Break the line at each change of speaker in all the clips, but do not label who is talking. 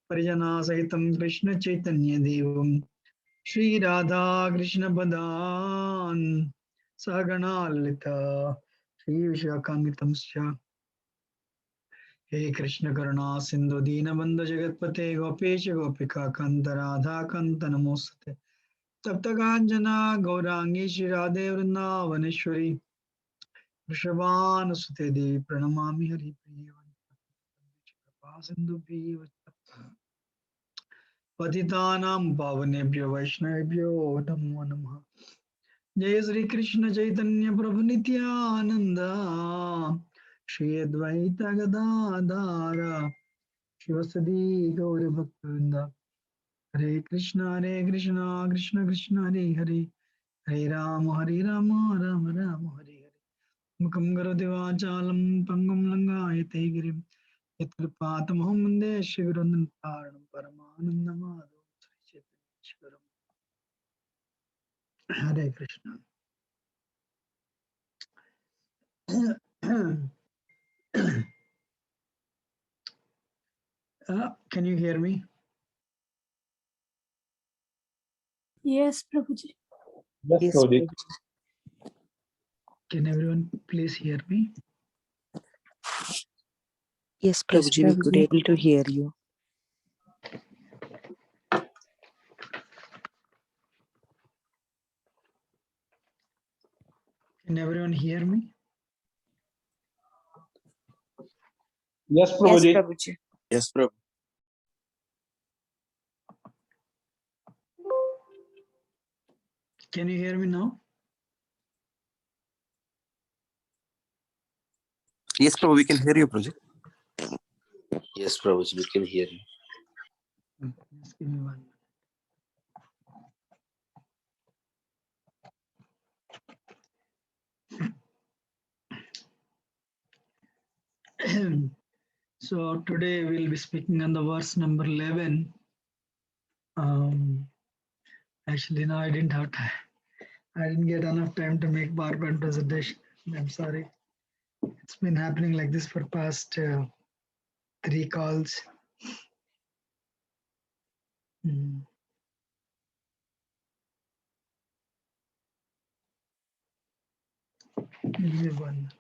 परिजना सहितं कृष्ण चैतन्य देवं श्री राधा कृष्ण पदान् सहगणा ललिता श्री विशाखान्वितंश्च हे कृष्ण करुणा सिंधु दीनबंधु जगतपते गोपेश गोपिका कांत राधा कांत नमोस्तुते तप्त कांचना गौरांगी श्री राधे वृंदावनेश्वरी वृषभानुसुते देवी प्रणमामि हरिप्रिये कृपा सिन्धुभ्यः पतितानां पावनेभ्यो वैष्णवेभ्यो नमो नमः। जय श्री कृष्ण चैतन्य प्रभु नित्यानंद श्री अद्वैत गदाधर शिवसदि गौर भक्तवृंद हरे कृष्ण कृष्ण कृष्ण हरे हरे हरे राम राम राम हरे हरे मुखं करोति वाचालं पङ्गुं लङ्घयते गिरिं यत्कृपातमहं वन्दे श्रीगुरुनन्तारणं परमानन्दमाधवं श्रीचैतन्येश्वरं हरे Krishna. Can you hear me?
Yes, Prabhuji.
Yes,
Yes,
Prabhuji.
Prabhuji.
Can everyone please hear me?
Yes,
Yes,
Prabhuji, we could
Prabhuji.
able to hear you.
Can everyone hear me?
Yes,
Yes,
Prabhuji.
Prabhuji.
Yes, Prabhu.
Can you hear me now?
Yes, Prabhu, we can hear you, Prabhuji.
Yes, Prabhuji, we can hear you.
Just give me 1 minute. So today we'll be speaking on the verse number 11. Actually, no, I didn't have time. I didn't get enough time to make PowerPoint presentation. I'm sorry. It's been happening like this for past 3 calls. Mm. Give me 1 minute.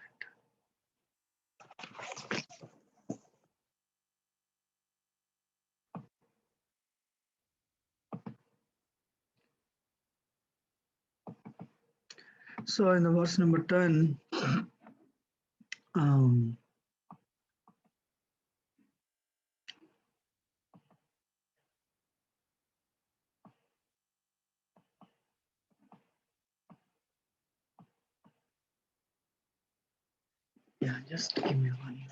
So in the verse number 10, yeah, just give me 1 minute.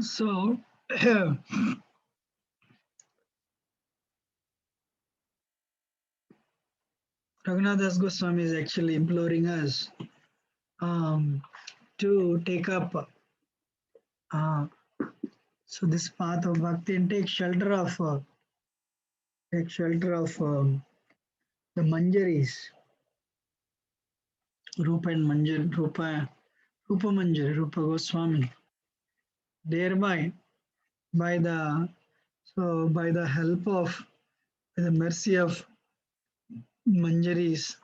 So Raghunath Goswami is actually imploring us to take up So this path of bhakti and take shelter of the manjaris, Rupa and Manjari, Rupa Manjari, Rupa Goswami. Thereby, by the help of the mercy of Manjaris,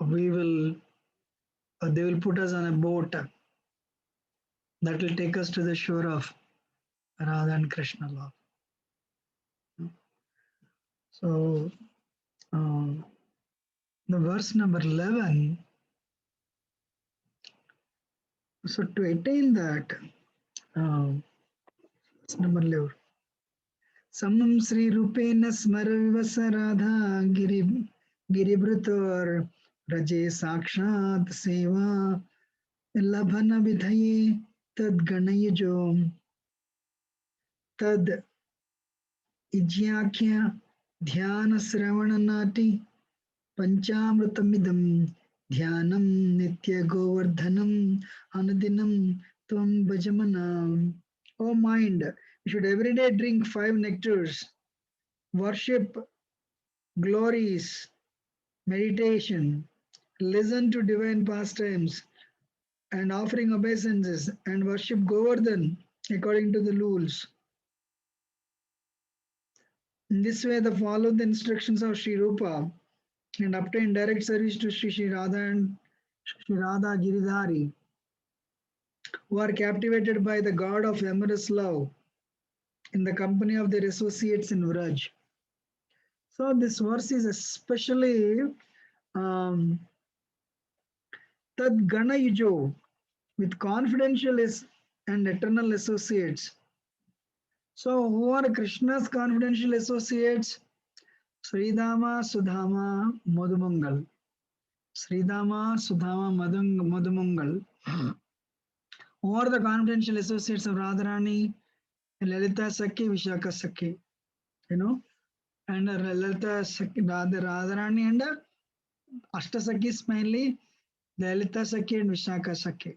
we will they will put us on a boat that will take us to the shore of Radha and Krishna love. So the verse number 11. So to attain that, verse number 11. Samam Sri Rupena Smaravivasa Radha Giribrutor Raje Sakshat Seva Labhana Vidhaye Tad Ganayajom Tad Ijyakhya Dhyana Sravananati Panchamrutamidam Dhyanam Nitya Govardhanam Anadinam Tvam Bhajamanam. O mind, you should every day drink 5 nectars, worship, glories, meditation, listen to divine pastimes, and offering obeisances, and worship Govardhan according to the rules. In this way, they follow the instructions of Sri Rupa and obtain direct service to Sri Radha and Sri Radha Giridhari, who are captivated by the god of amorous love in the company of their associates in Vraj. So this verse is especially Tad Gana Yujo, with confidential and eternal associates. So who are Krishna's confidential associates? Sridhama, Sudhama, Madhumangal. Sridhama, Sudhama, Madhumangal. Who are the confidential associates of Radharani? Lalita Sakhi, Vishaka Sakhi. And Lalita Sakhi, Radharani and Ashtasakhi is mainly Lalita Sakhi and Vishaka Sakhi.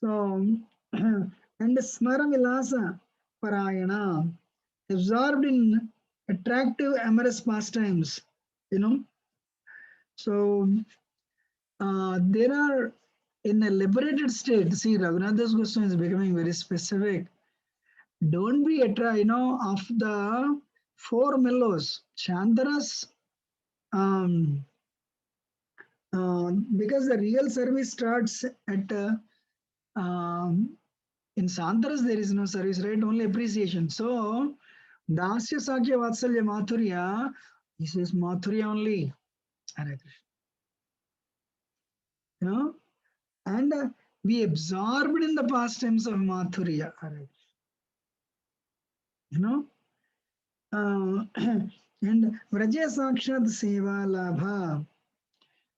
So, and Smara Vilasa Parayana, absorbed in attractive amorous pastimes, So, there are in a liberated state. See, Raghunath Goswami is becoming very specific. Don't be of the 4 mellows, Shantaras, because the real service starts at in Santaras there is no service, right? Only appreciation. So Dasya Sakya Vatsalya Mathurya, he says Mathurya only. Hare Krishna. And we absorbed in the pastimes of Mathurya. Hare Krishna. And Vraja Sakshat Seva Labha.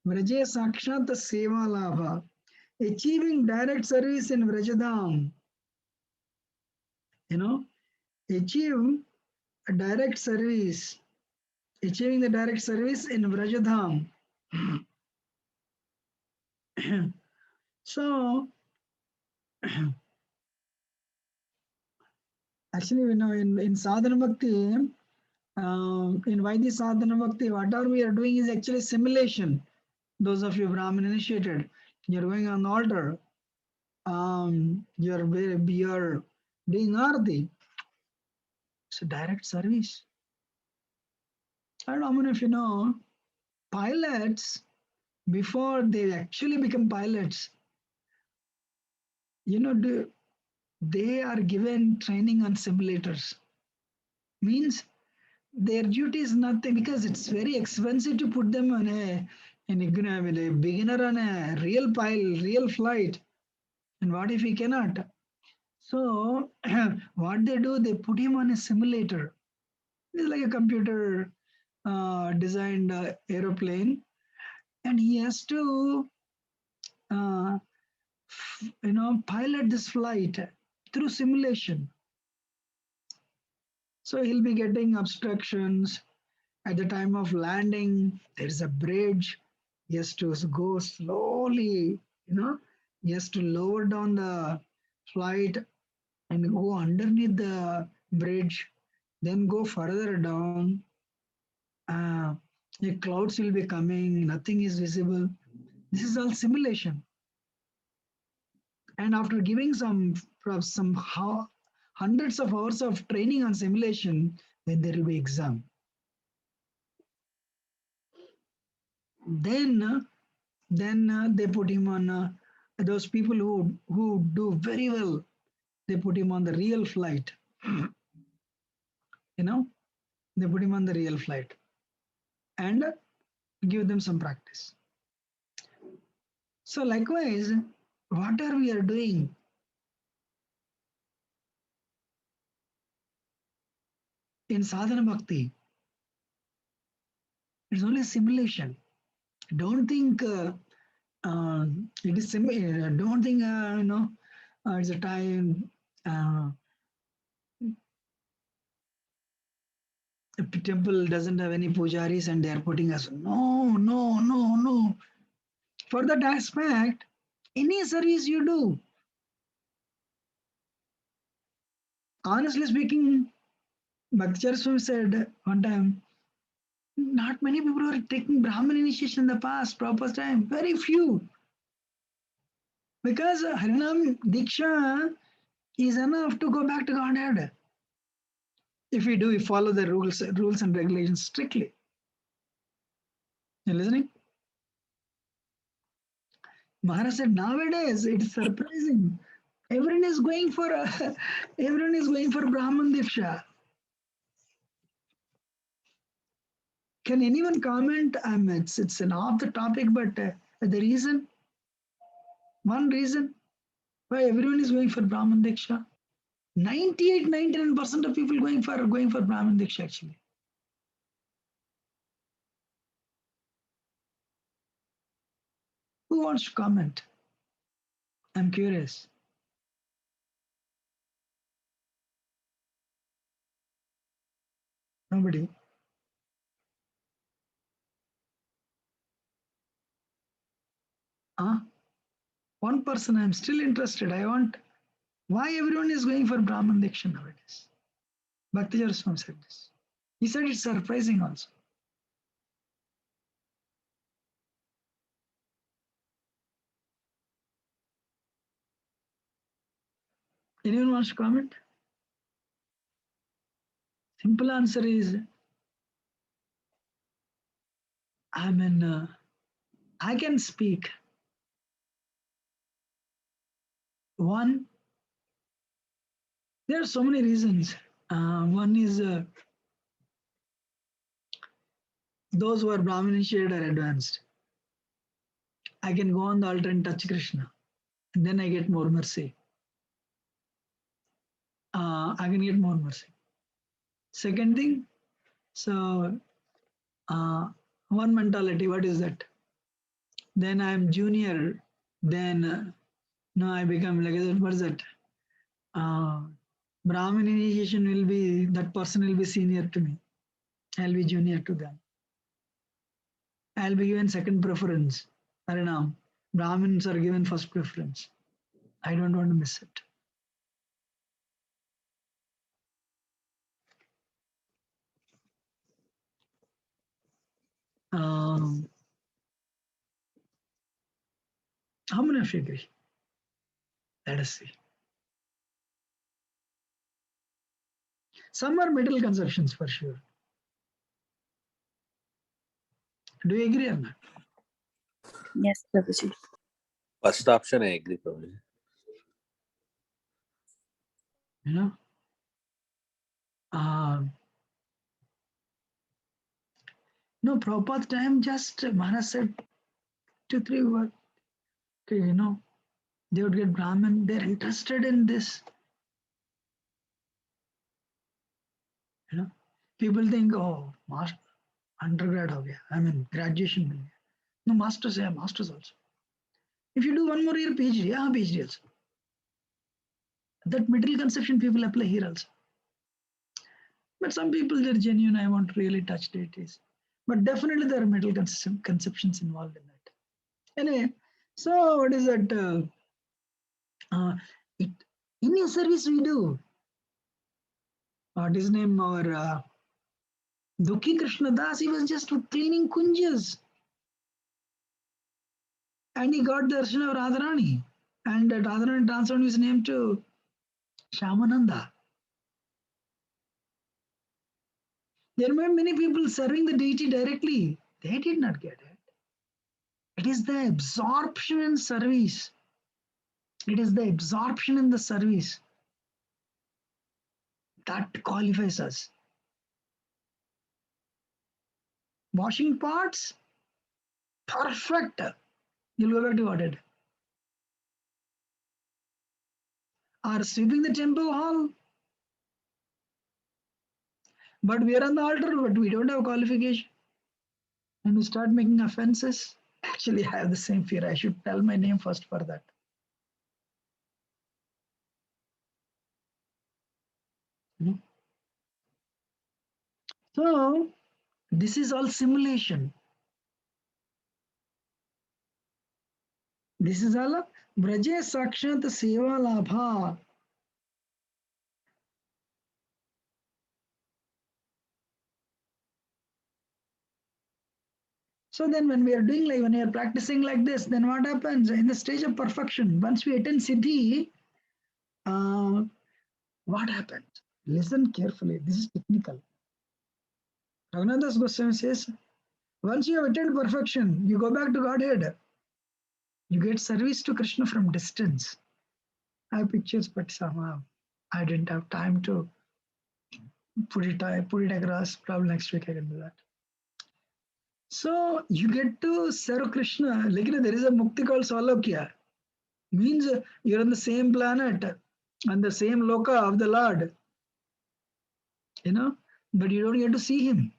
Vraja Sakshat Seva Labha. Achieving direct service in Vrajadam. Achieve a direct service. Achieving the direct service in Vrajadham. So, actually, we know in Sadhana Bhakti, in Vaidhi Sadhana Bhakti, whatever we are doing is actually simulation. Those of you Brahmin initiated, you're going on the altar, you're doing arati. It's a direct service. I don't know how many of you know, pilots, before they actually become pilots, they are given training on simulators. Means their duty is nothing, because it's very expensive to put them on a beginner on a real flight. And what if he cannot? So what they do, they put him on a simulator. It's like a computer designed aeroplane, and he has to pilot this flight through simulation. So he'll be getting obstructions. At the time of landing, there is a bridge. He has to go slowly, He has to lower down the flight and go underneath the bridge, then go further down. The clouds will be coming, nothing is visible. This is all simulation. And after giving hundreds of hours of training on simulation, then there will be exam. Then they put him on those people who do very well. They put him on the real flight. You know, they put him on the real flight and give them some practice. So likewise, what are we doing? In sadhana bhakti, it's only simulation. Don't think it is don't think it's a time. If the temple doesn't have any pujaris and they are putting us. No. For that aspect, any service you do, honestly speaking, Bhakti Swami said one time, not many people are taking Brahmin initiation in the past, proper time, very few. Because Harinam Diksha is enough to go back to Godhead. If we follow the rules and regulations strictly. You listening? Maharaj said nowadays it's surprising. Everyone is going for Brahman Diksha. Can anyone comment? It's an off the topic, but the reason, one reason why everyone is going for Brahman Diksha. 99% of people going for Brahman Diksha actually. Who wants to comment? I'm curious. Nobody. One person, I'm still interested. I want why everyone is going for Brahman Diksha nowadays. Bhakti Swami said this. He said it's surprising also. Anyone wants to comment? Simple answer is, I can speak. One, there are so many reasons. One is those who are Brahmin initiated are advanced. I can go on the altar and touch Krishna, and then I get more mercy. I can get more mercy. Second thing, so one mentality, what is that? Then I'm junior, then no, I become like, what is that? Brahmin initiation will be, that person will be senior to me. I'll be junior to them. I'll be given second preference. Harinam. Brahmins are given first preference. I don't want to miss it. How many of you agree? Let us see. Some are middle conceptions for sure. Do you agree or not?
Yes, Prabhuji.
First option, I agree, Prabhuji.
You know? No, Prabhupada time just Maharaj said 2-3 words. Okay, they would get Brahmin, they're interested in this. People think, oh, master, undergrad ho gaya. Graduation mil gaya. No, masters also. If you do one more year PhD, PhD also. That middle conception people apply here also. But some people, they're genuine, I want to really touch deities. But definitely there are middle conceptions involved in that. Anyway, so what is that? It in your service we do. What is his name? Our Dukhi Krishna Das, he was just cleaning kunjas. And he got the darshan of Radharani. And Radharani transferred his name to Shamananda. There were many people serving the deity directly. They did not get it. It is the absorption in service. It is the absorption in the service that qualifies us. Washing pots, perfect. You'll go back to what it. Or sweeping the temple hall. But we are on the altar, but we don't have qualification. And we start making offenses. Actually, I have the same fear. I should tell my name first for that. So, this is all simulation. This is all Braje Sakshat Seva Labha. So then when we are doing like, when we are practicing like this, then what happens? In the stage of perfection, once we attain Siddhi, what happens? Listen carefully. This is technical. Raghunath Goswami says, once you have attained perfection, you go back to Godhead. You get service to Krishna from distance. I have pictures, but somehow I didn't have time to put it across. Probably next week I can do that. So you get to serve Krishna. Like, there is a mukti called Salokya. Means you're on the same planet and the same loka of the Lord. But you don't get to see him.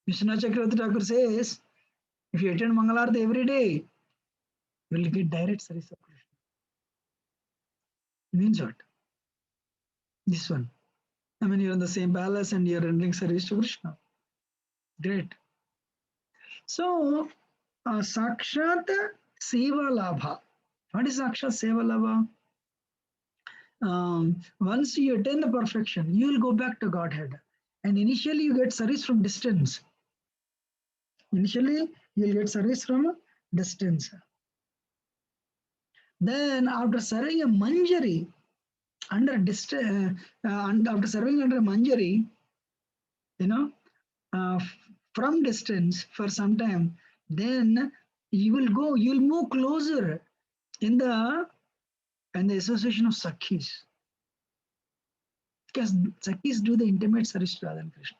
Vishnu Chakravarti Thakur says, if you attend Mangalarti every day, you will get direct service of Krishna. Means what? This one. I mean, you're in the same palace and you're rendering service to Krishna. Great. So, Sakshat Seva Labha. What is Sakshat Seva Labha? Once you attain the perfection, you will go back to Godhead. And initially, you get service from distance. Initially, you will get service from distance. Then, after serving a manjari, after serving under a manjari, from distance for some time, then you'll move closer in the association of Sakhis. Because Sakhis do the intimate service to Radha and Krishna.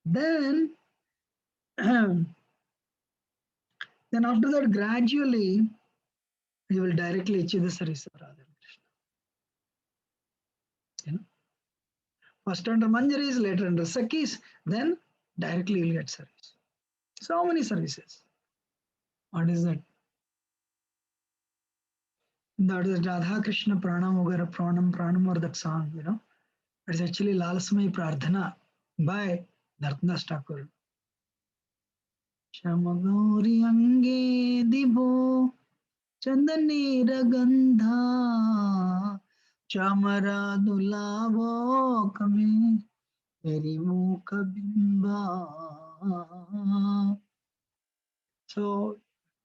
Then, then after that, gradually, you will directly achieve the service of Radha and Krishna. First under Manjaris, later under Sakhis, then directly you will get service. So many services. What is that? That is Radha Krishna Pranam Ogara Pranam or that song, It's actually Lalasmai Prardhana by Narthadas Thakur. Shamagori Ange Dibo Chandani Ragandha Chamara Dulavo Kame Eri Mukha Bimba. So,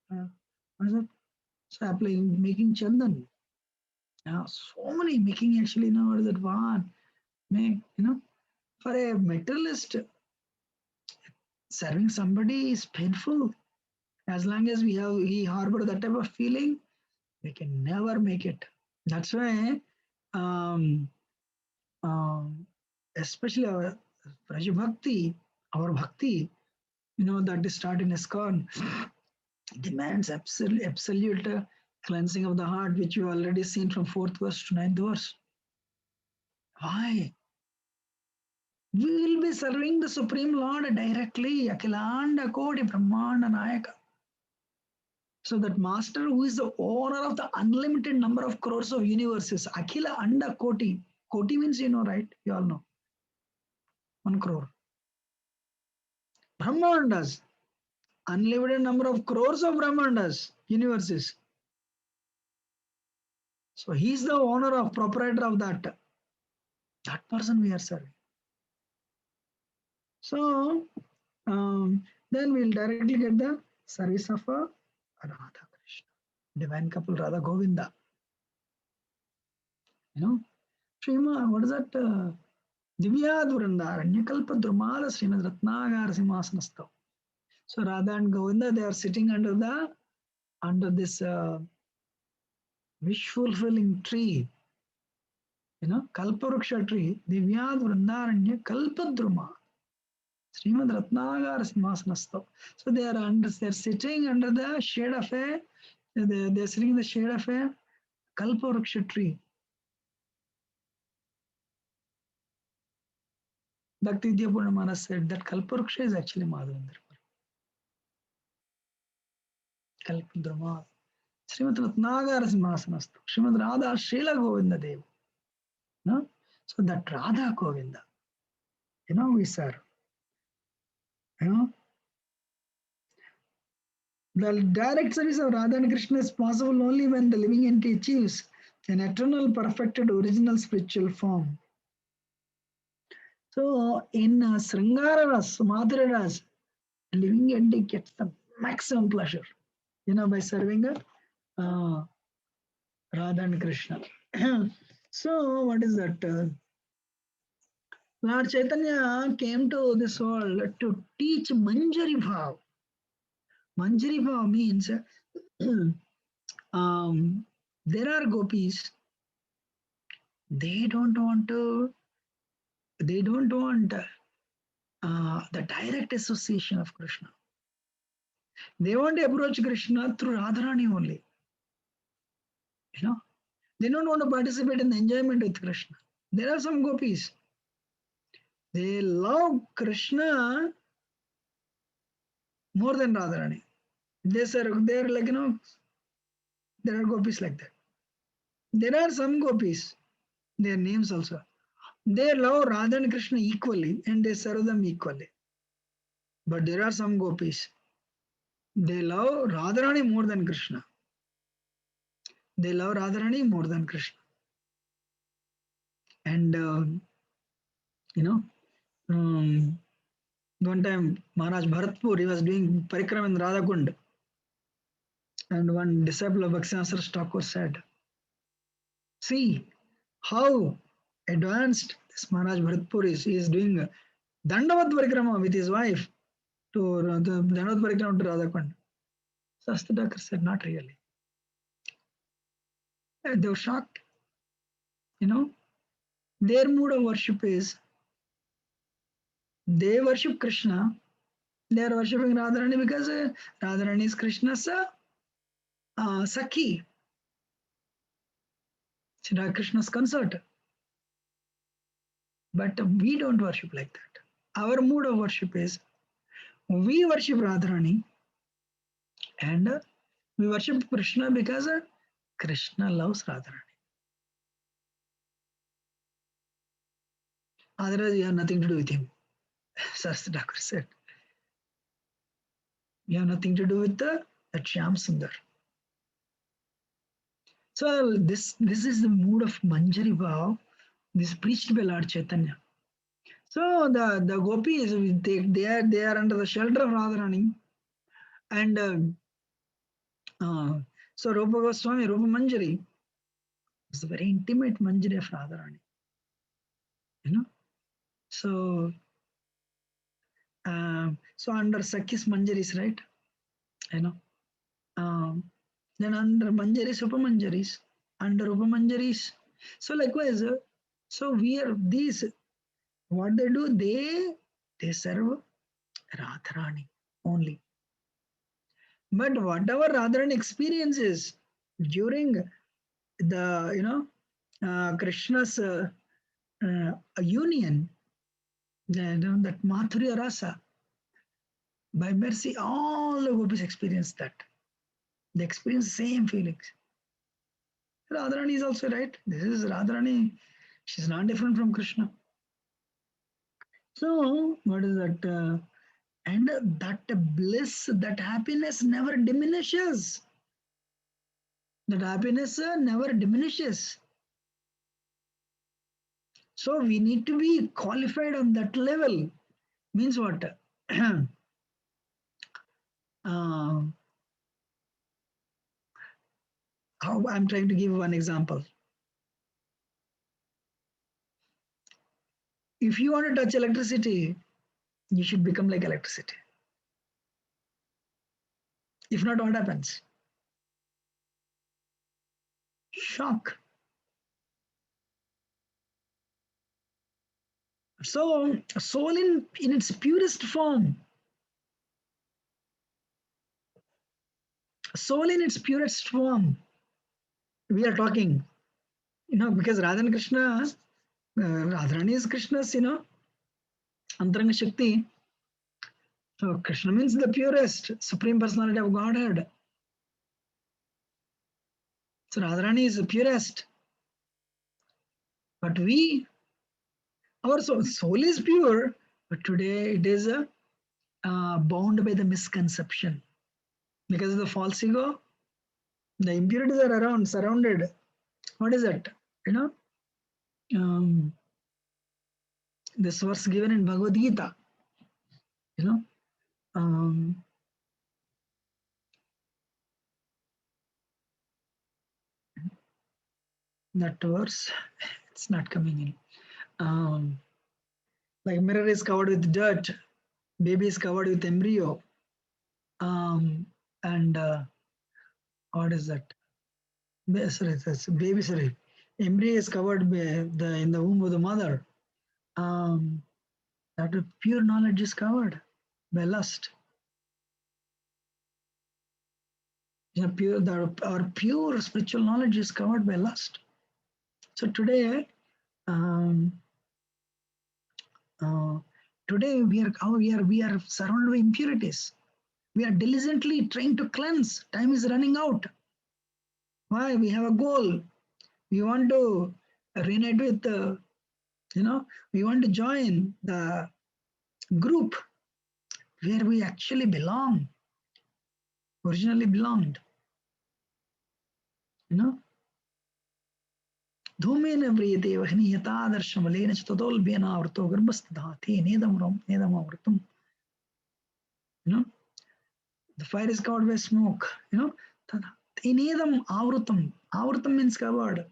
what is that? So, applying, making Chandan. So many making actually, what is that one? For a materialist, serving somebody is painful. As long as he harbor that type of feeling, we can never make it. That's why, especially our Braj Bhakti, our Bhakti, that is start in ISKCON, demands absolute cleansing of the heart, which you already seen from 4th verse to 9th verse. Why? We will be serving the Supreme Lord directly, Akhilanda Koti Brahmanda Nayaka. So that master who is the owner of the unlimited number of crores of universes, Akhila Anda Koti. Koti means, right? You all know. 1 crore. Brahmandas. Unlimited number of crores of Brahmandas, universes. So he's the owner of, proprietor of that. That person we are serving. So then we'll directly get the service of a Radha Krishna, divine couple Radha Govinda. You know, Shrima, what is that? Divyad Vrindaranya Drumala Srimad Ratnagar Simhasanastha. So Radha and Govinda, they are sitting under this wish fulfilling tree. You know, Kalparuksha tree, Divyad Vrindaranya Kalpadruma. Srimad Ratnagar Simhasanastha. So they're sitting under the shade of they're sitting in the shade of a Kalparuksha tree. Bhakti Vidya Purnamana said that Kalparuksha is actually Madhavendra. Kalpadruma. Srimad Ratnagar Simhasanastha. Srimad Radha Srila Govinda Dev. No? So that Radha Govinda, you know, we serve. You know, the direct service of Radha and Krishna is possible only when the living entity achieves an eternal, perfected, original spiritual form. So in Sringara Ras, Madhura Ras, living entity gets the maximum pleasure, you know, by serving Radha and Krishna. So what is that? Lord Chaitanya came to this world to teach Manjari Bhav. Manjari Bhav means there are gopis, they don't want the direct association of Krishna. They want to approach Krishna through Radharani only. You know, they don't want to participate in the enjoyment with Krishna. There are some gopis, they love Krishna more than Radharani. They're like, you know, there are gopis like that. There are some gopis, their names also. They love Radha and Krishna equally and they serve them equally. But there are some gopis, they love Radharani more than Krishna. They love Radharani more than Krishna. And, you know, one time Maharaj Bharatpur, he was doing parikram in Radhakund. And one disciple of Bhaktivinoda Thakur said, see how advanced this Maharaj Bharatpur is. He is doing Dandavat Parikrama with his wife to the Dandavat Parikrama to Radhakund. Shastra Thakur said, not really. And they were shocked. You know, their mood of worship is they worship Krishna. They are worshipping Radharani because Radharani is Krishna's Sakhi. Shri Krishna's consort. But we don't worship like that. Our mood of worship is we worship Radharani and we worship Krishna because Krishna loves Radharani. Otherwise, you have nothing to do with him. Shastra Thakur said. You have nothing to do with that Shyam Sundar. So this is the mood of Manjari Bhav. This is preached by Lord Chaitanya. So the gopis, they are under the shelter of Radharani. And so Rupa Goswami, Rupa Manjari, is a very intimate Manjari of Radharani. You know? So under Sakhi's Manjaris, right? You know. Then under Manjaris, Rupa Manjaris. Under Rupa Manjaris. So likewise, so we are these, what they do, they serve Radharani only. But whatever Radharani experiences during the, you know, Krishna's union, that Madhurya Rasa, by mercy, all the gopis experience that. They experience the same feelings. Radharani is also right. This is Radharani. She's not different from Krishna. So, what is that? And that bliss, that happiness never diminishes. That happiness never diminishes. So we need to be qualified on that level. Means what? uh, how I'm trying to give one example. If you want to touch electricity, you should become like electricity. If not, what happens? Shock. So, soul in its purest form, soul in its purest form, we are talking, because Radha and Krishna, Radharani is Krishna's, Antaranga Shakti. So, Krishna means the purest, Supreme Personality of Godhead. So, Radharani is the purest. But our soul is pure, but today it is bound by the misconception. Because of the false ego, the impurities are around, surrounded. What is that? Um, this verse given in Bhagavad Gita, um, that verse, it's not coming in. Like mirror is covered with dirt, baby is covered with embryo, and what is that? Sorry, that's baby. Sorry, embryo is covered by in the womb of the mother. That pure knowledge is covered by lust. Our pure spiritual knowledge is covered by lust. So today, um, today we are surrounded by impurities. We are diligently trying to cleanse. Time is running out. Why? We have a goal. We want to reunite with we want to join the group where we actually belong, originally belonged. Dhumena vriyate vahniyatadarshamalayena chatadolbhyena avrto garbhastadhati nedamavratam. The fire is covered by smoke. Nedam avrutam. Avrutam means covered.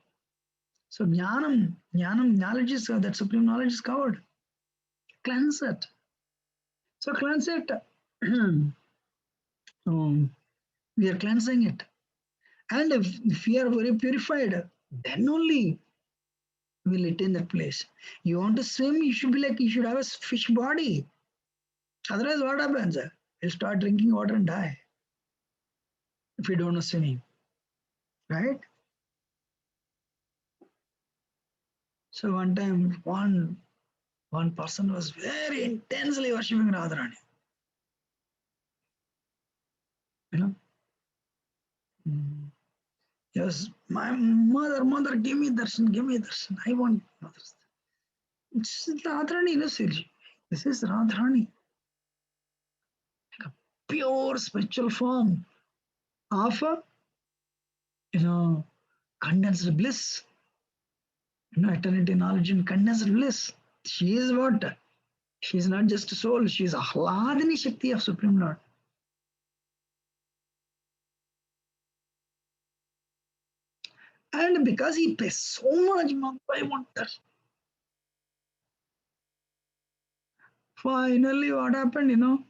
So jnanam, knowledge is that supreme knowledge is covered. Cleanse it. So cleanse it. We are cleansing it. And if we are very purified, then only will attain that place. You want to swim, you should have a fish body. Otherwise, what happens? You'll start drinking water and die if you don't know swimming. Right? So one time, one person was very intensely worshipping Radharani. Yes, my mother, give me darshan. I want mother's. It's Radharani, no Sirji. This is Radharani. Like a pure spiritual form of condensed bliss. Eternity knowledge and condensed bliss. She is what? She is not just a soul, she is Ahladini Shakti of Supreme Lord. And because he pays so much, I want that. Finally, what happened,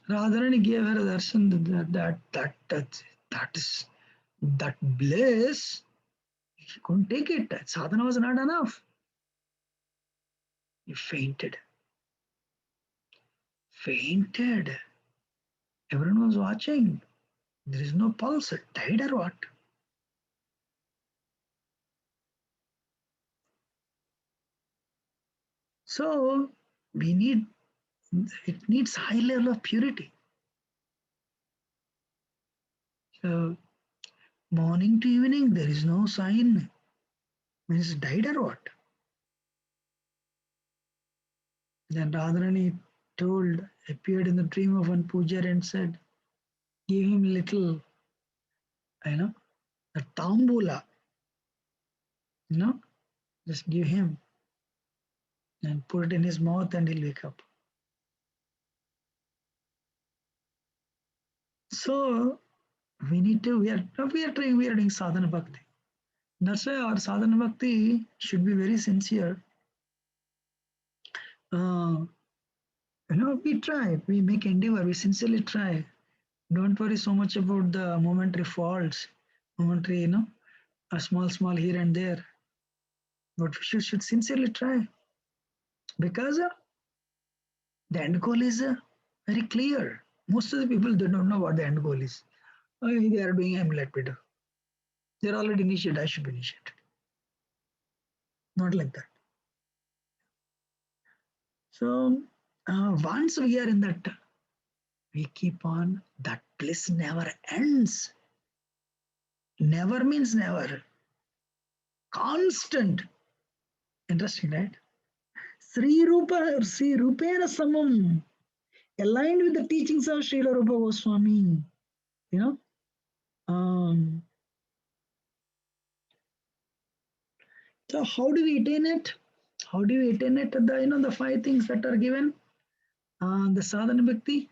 Radharani gave her a darshan that bliss. She couldn't take it. That sadhana was not enough. He fainted. Fainted. Everyone was watching. There is no pulse. Died or what? So it needs high level of purity. So morning to evening, there is no sign. Means died or what? Then Radharani appeared in the dream of one pujar and said, give him little, the tambula, just give him and put it in his mouth and he'll wake up. So we are doing sadhana bhakti. That's why our sadhana bhakti should be very sincere. We try, we make endeavor, we sincerely try. Don't worry so much about the momentary faults, momentary, a small here and there. But we should sincerely try. Because the end goal is very clear. Most of the people, they don't know what the end goal is. Oh, they are doing, let me do. They're already initiated, I should be initiated. Not like that. So once we are in that, we keep on, that bliss never ends. Never means never. Constant. Interesting, right? Sri Rupena Samam. Aligned with the teachings of Srila Rupa Goswami. So how do we attain it? How do we attain it? The 5 things that are given. The sadhana bhakti.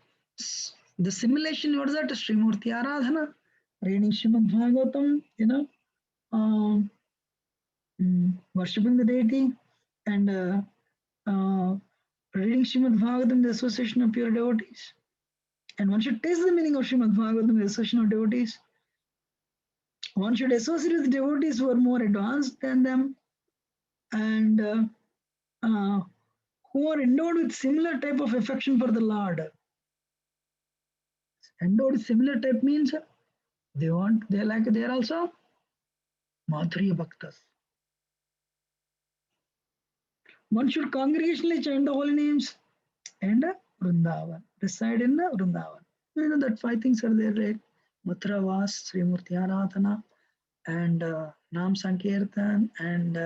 The simulation, what is that? Srimurti Aradhana. Reading Srimad Bhagavatam, worshipping the deity, and reading Srimad Bhagavatam, the association of pure devotees. And one should taste the meaning of Srimad Bhagavatam, the association of devotees. One should associate with devotees who are more advanced than them and who are endowed with similar type of affection for the Lord. Endowed with similar type means they are also Madhurya Bhaktas. One should congregationally chant the holy names and Vrindavan, reside in Vrindavan. That 5 things are there, right? Mathura Vas, Srimurti Aradhana, and Nam Sankirtan, and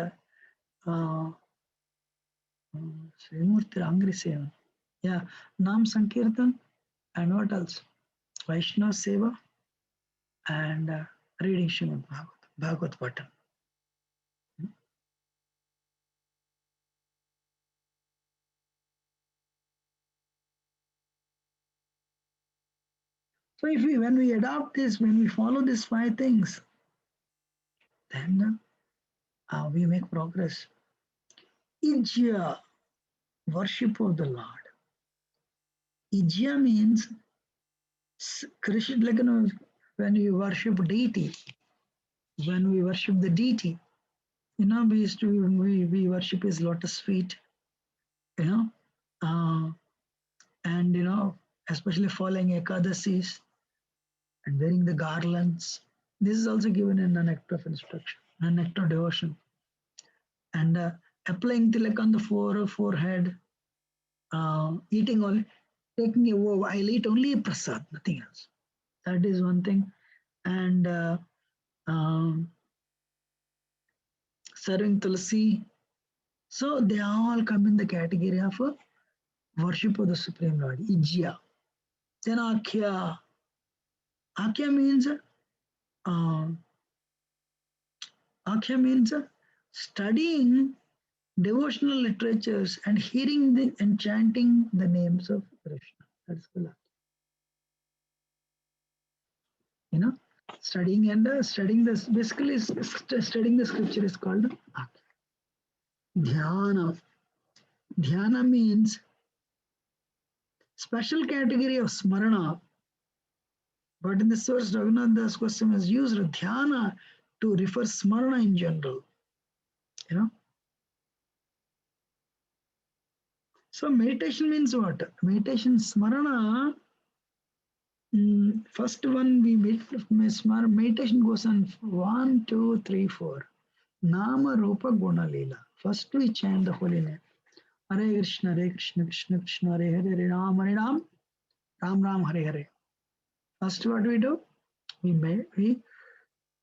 Srimurti Angri Seva. Yeah, Nam Sankirtan, and what else? Vaishnava Seva, and reading Srimad Bhagavad Bhattan. So when we adopt this, when we follow these 5 things, then we make progress. Ijya, worship of the Lord. Ijya means Krishna, like when you worship deity, when we worship the deity, we worship his lotus feet, and especially following Ekadasis and wearing the garlands. This is also given in an act of instruction, an act of devotion. And applying tilak on the forehead, eating all, taking a vow, I'll eat only prasad, nothing else. That is one thing. And serving tulsi. So they all come in the category of worship of the Supreme Lord, Ijya. Then Akhya. Akhya means studying devotional literatures and hearing and chanting the names of Krishna. That's called Akhya. Studying and studying this, basically studying the scripture is called Akhya. Dhyana. Dhyana means special category of smarana. But in this verse, Raghunath Das Goswami has used dhyana to refer smarana in general. So meditation means what? Meditation, smarana. First one meditation goes on 1, 2, 3, 4. Nama Rupa Guna Leela. First we chant the holy name. Hare Krishna, Krishna Krishna, Hare Hare, Hare Ram, Ram Ram, Hare Hare. First what we do? We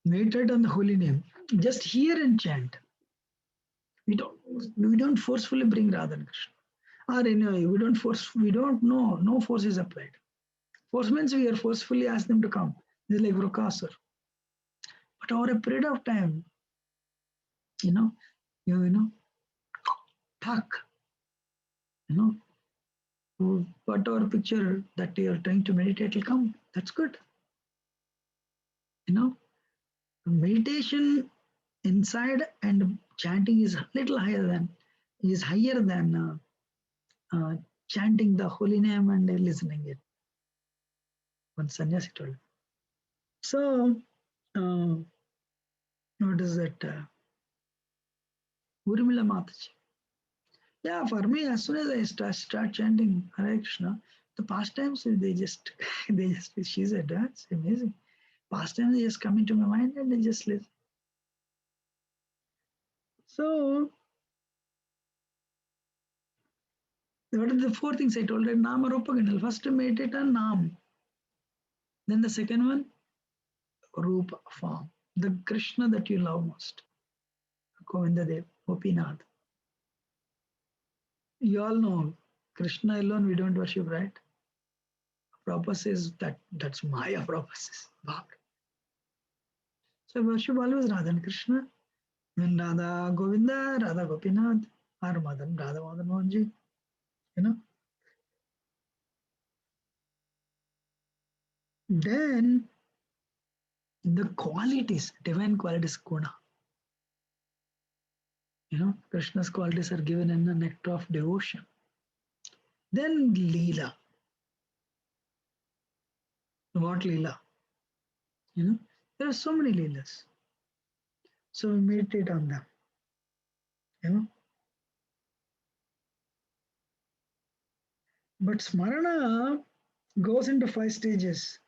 meditate on the holy name. Just hear and chant. We don't forcefully bring Radha and Krishna. Or anyway, we don't force, we don't know, no force is applied. Force means we are forcefully asked them to come. This is like Vrokasur. But over a period of time, you know, talk, you know, whatever picture that you are trying to meditate will come. That's good. You know, meditation inside and chanting is higher than chanting the holy name and listening it. One sannyasi told. So, what is that? Urmila Mataji. Yeah, for me, as soon as I start chanting Hare Krishna, the pastimes they just she said that's amazing. Pastimes just come into my mind and I just listen. So, what are the four things I told you? Nama Rupa Gandal. First meditate on Nam. Then the second one, Rupa form. The Krishna that you love most. Govindadev, Gopinath. You all know Krishna alone we don't worship, right? Prabhupada says that's Maya. Prabhupada says. So I worship always Radha and Krishna. When Radha Govinda, Radha Gopinath, or Madan, Radha Madan Mohanji, you know. Then the qualities, divine qualities, Guna. You know, Krishna's qualities are given in the nectar of devotion. Then Leela. What Leela? You know, there are so many Leelas. So we meditate on them. You know. But Smarana goes into 5 stages.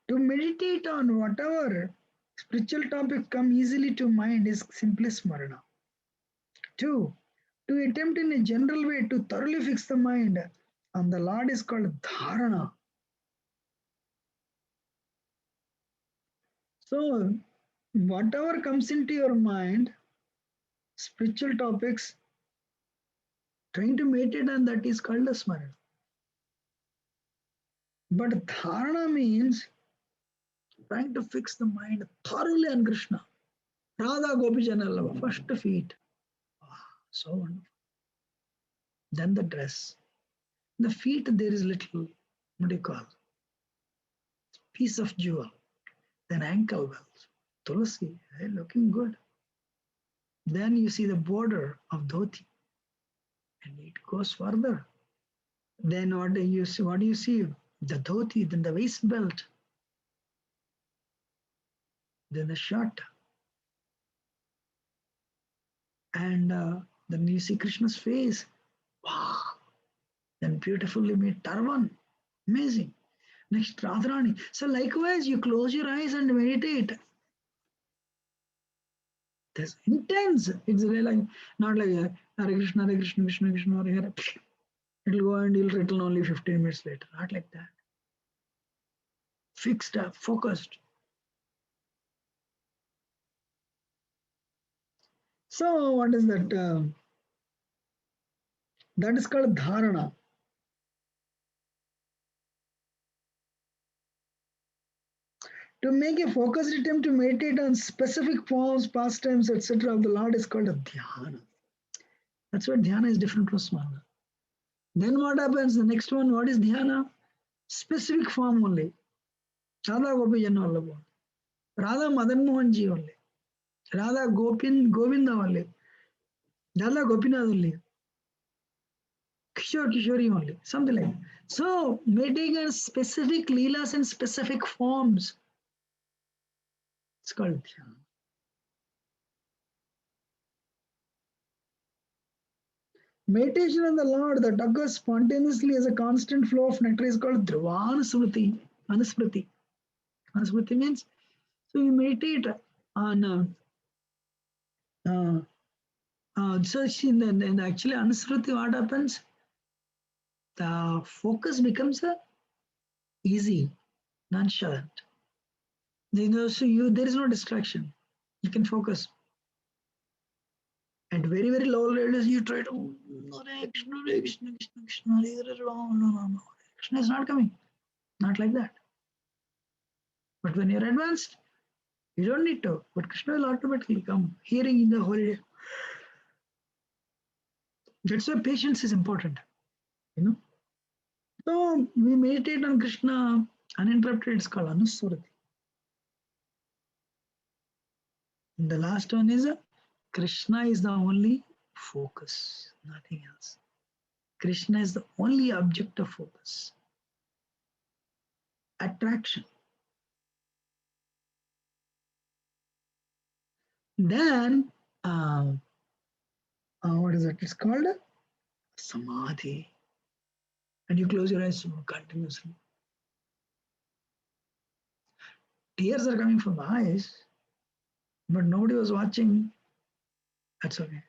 To meditate on whatever spiritual topic come easily to mind is simply Smarana. 2. To attempt in a general way to thoroughly fix the mind on the Lord is called Dharana. So, whatever comes into your mind, spiritual topics, trying to meditate on that is called a Smarana. But Dharana means trying to fix the mind thoroughly on Krishna. Radha Gopijana Lava, first feet. So wonderful. Then the dress. The feet, there is little, what do you call, piece of jewel. Then ankle bells. Tulasi, looking good. Then you see the border of dhoti. And it goes further. Then what do you see? What do you see? The dhoti, then the waist belt. Then the shirt. And then you see Krishna's face. Wow. Then beautifully made turban. Amazing. Next, Radharani. So likewise, you close your eyes and meditate. That's intense. It's really like, not like Hare Krishna, Krishna Krishna, Hare Hare. It'll go and you'll return only 15 minutes later. Not like that. Fixed up, focused. So what is that? That is called dharana. To make a focused attempt to meditate on specific forms, pastimes, etc. of the Lord is called a dhyana. That's why dhyana is different from smana. Then what happens? The next one, what is dhyana? Specific form only. Radha Gopijana Vallabha. Radha Madan Mohanji only. Radha Govinda only. Radha Gopinath only. Kishore only. Something like that. So, meditating on specific leelas and specific forms. It's called dhyana. Meditation on the Lord that occurs spontaneously as a constant flow of nectar is called Dhruvanusmriti. Anusmriti. Anusmriti means, so you meditate on, so in actually Anusmriti, what happens? The focus becomes easy, nonchalant. So there is no distraction. You can focus. At very, very low levels, you try to, Hare Krishna, Hare Krishna, Krishna Krishna, Hare Hare, Ram, no, no, no. Krishna is not coming. Not like that. But when you're advanced, you don't need to. But Krishna will automatically come, hearing in the holy day. That's why patience is important. You know. So we meditate on Krishna uninterrupted. It's called Anusurati. And the last one is Krishna is the only focus, nothing else. Krishna is the only object of focus. Attraction. Then, what is it? It's called Samadhi. And you close your eyes continuously. Tears are coming from the eyes, but nobody was watching. That's okay.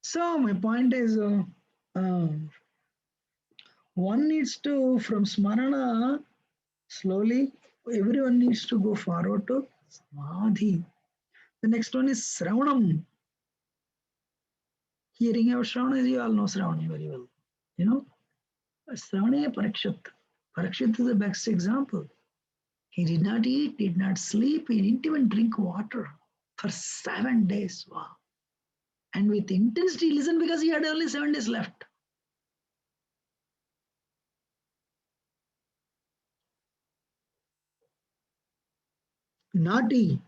So my point is, one needs to, from Smarana, slowly, everyone needs to go forward to Samadhi. The next one is Sravanam. Hearing about Sravana, you all know Sravana very well. You know, Sravana Parikshit. Parikshit is the best example. He did not eat, did not sleep, he didn't even drink water for 7 days. Wow. And with intensity, listen, because he had only 7 days left. Nati.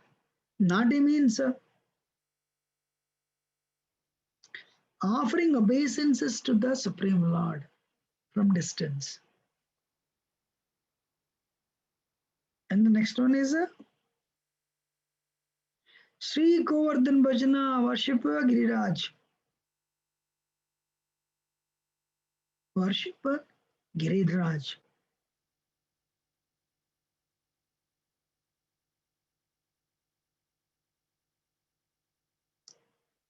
Nati means offering obeisances to the Supreme Lord from distance. And the next one is Sri Govardhan Bhajana, worship Giriraj. Worship Giriraj.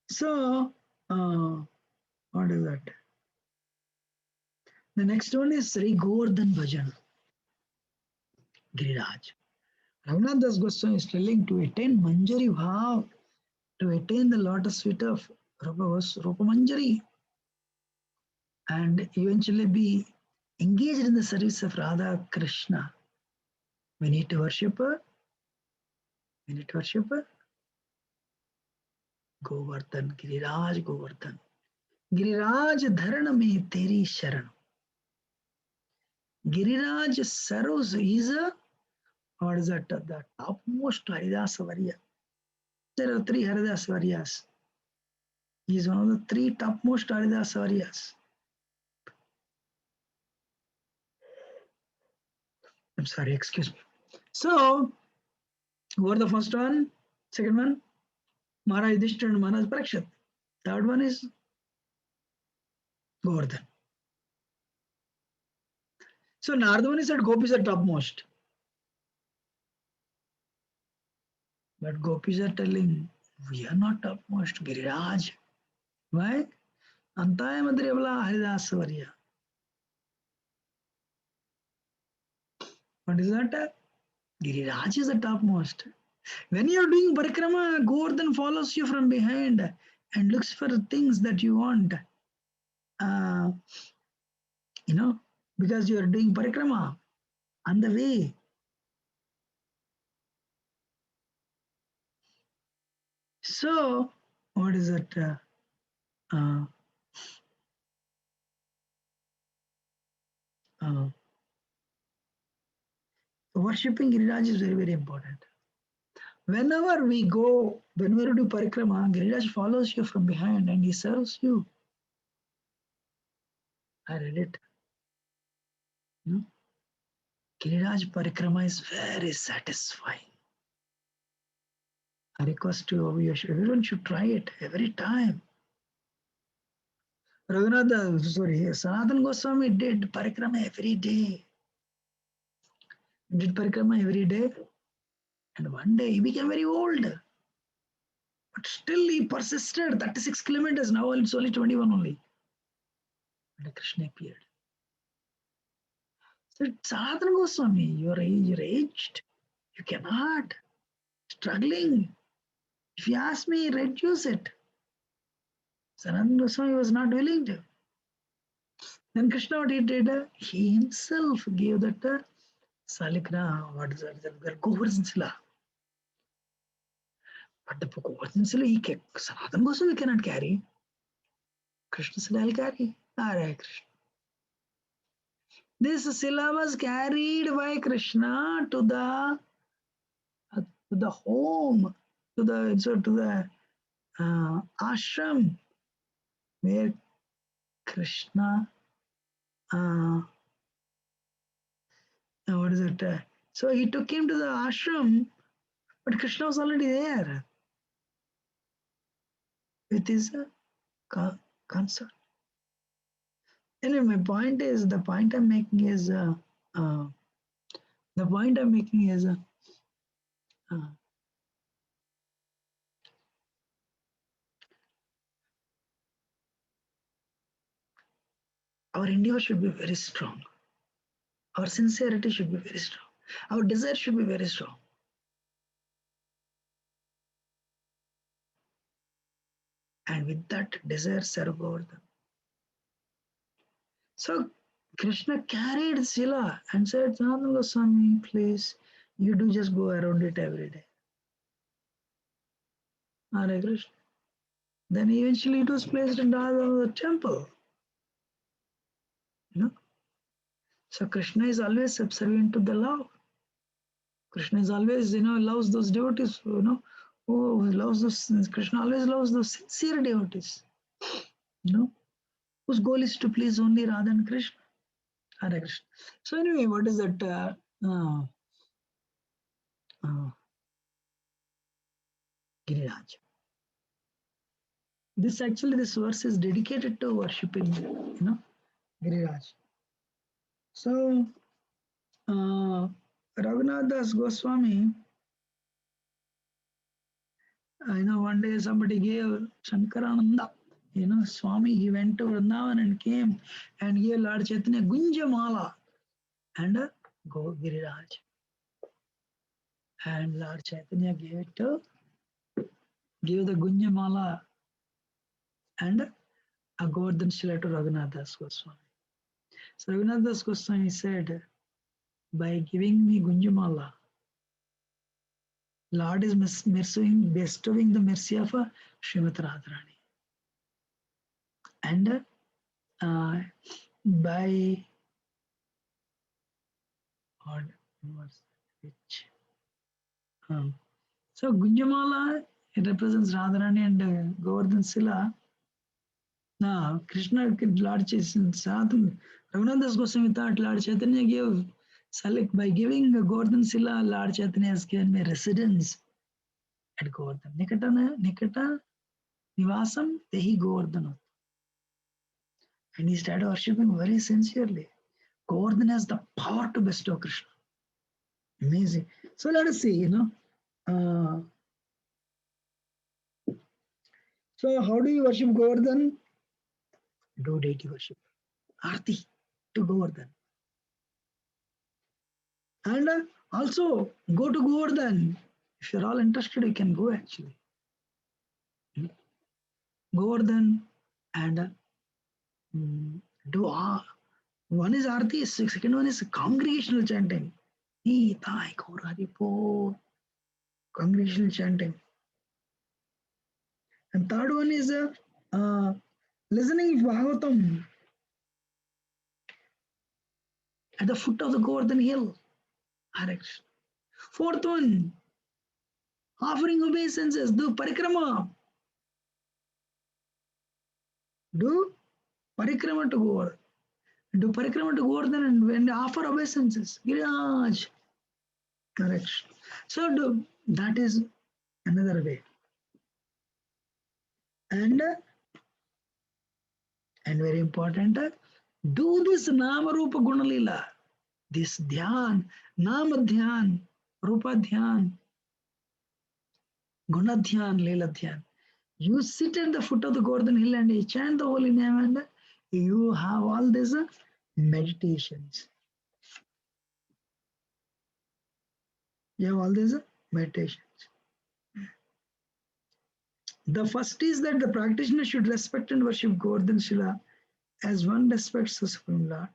So, what is that? The next one is Sri Govardhan Bhajan, Giriraj. Raghunath Das Goswami is telling to attain Manjari Bhav, to attain the lotus feet of Rupa Manjari, and eventually be engaged in the service of Radha Krishna. We need to worship her. We need to worship her. Govardhan, Giriraj Govardhan. Giriraj Dharana me teri sharan. Giriraj serves is a, what is that? The topmost Haridasa Varya. There are 3 Haridasa Varyas. He is one of the 3 topmost Haridasa Varyas. I'm sorry, excuse me. So, who are the first one? Second one? Maharaj Yudhishthira and Maharaj Parikshit. Third one is Govardhan. So, Nardamani said Gopis are topmost. But Gopis are telling, we are not topmost. Giriraj. Why? Antaya Madhuryavala Haridasa Varya. What is that? Giriraj is the topmost. When you are doing parikrama, Govardhan follows you from behind and looks for things that you want. You know, because you are doing parikrama on the way. So, what is it? Worshipping Giriraj is very, very important. Whenever we go, whenever we do parikrama, Giriraj follows you from behind and he serves you. I read it. No? Giriraj parikrama is very satisfying. I request you, everyone should try it every time. Raghunath, sorry, Sanatana Goswami did parikrama every day. He did parikrama every day. And one day he became very old. But still he persisted. 36 kilometers. Now it's only 21 only. And Krishna appeared. So Sanatana Goswami, you're aged. You cannot. struggling. If you ask me, reduce it. Sanatana Goswami was not willing to. Then Krishna, what he did, he himself gave that Salikna, what is that? Govardhan Sila. But the Govardhan Sila, Sanatana Goswami cannot carry. Krishna Sila will carry. Hare Krishna. This Sila was carried by Krishna to the home, to the ashram where Krishna, what is it? So he took him to the ashram, but Krishna was already there with his consort. Anyway, the point I'm making is, our endeavor should be very strong. Our sincerity should be very strong. Our desire should be very strong. And with that desire, serve Govardhan. So Krishna carried Sila and said, Sanatana Goswami, please, you do just go around it every day. Hare Krishna. Then eventually it was placed in the temple. You know? So Krishna is always subservient to the love. Krishna is always, loves those devotees, who loves those, Krishna always loves those sincere devotees, whose goal is to please only Radha and Krishna. Hare Krishna. So anyway, what is that? Giriraj. This verse is dedicated to worshipping, Giriraj. So, Raghunath Das Goswami, one day somebody gave Shankarananda, Swami, he went to Vrindavan and came and gave Lord Chaitanya Gunjamala and go Giriraj. And Lord Chaitanya gave the Gunjamala and a Govardhan Shila to Raghunath Das Goswami. So Raghunath Das Goswami said, by giving me Gunjamala, Lord is bestowing the mercy of Srimati Radharani. And by so Gunjamala, it represents Radharani and Govardhan Sila. Now Krishna, Lord Chaitanya, Raghunath Das Goswami thought Lord Chaitanya gave Salik by giving Govardhan Sila, Lord Chaitanya has given me residence at Govardhan. Nikata Nivasam Tehi Govardhan. And he started worshipping very sincerely. Govardhan has the power to bestow Krishna. Amazing. So let us see, so how do you worship Govardhan? Do deity worship. Arti to Govardhan. And also go to Govardhan. If you're all interested, you can go actually. Govardhan and do one is Arti, second one is congregational chanting. Congregational chanting. And third one is listening Bhagavatam at the foot of the Govardhan hill. Fourth one, offering obeisances, do parikrama. Do parikrama to Govardhan. Do parikrama to Govardhan and when they offer obeisances, Giriraj. Correct. So that is another way. And very important, do this Nama Rupa Gunalila. This dhyan, Nama dhyan, Rupa dhyan, Guna dhyan, Leela dhyan. You sit at the foot of the Govardhan hill and you chant the holy name and you have all these meditations. You have all these meditations. The first is that the practitioner should respect and worship Govardhan Shila as one respects the Supreme Lord.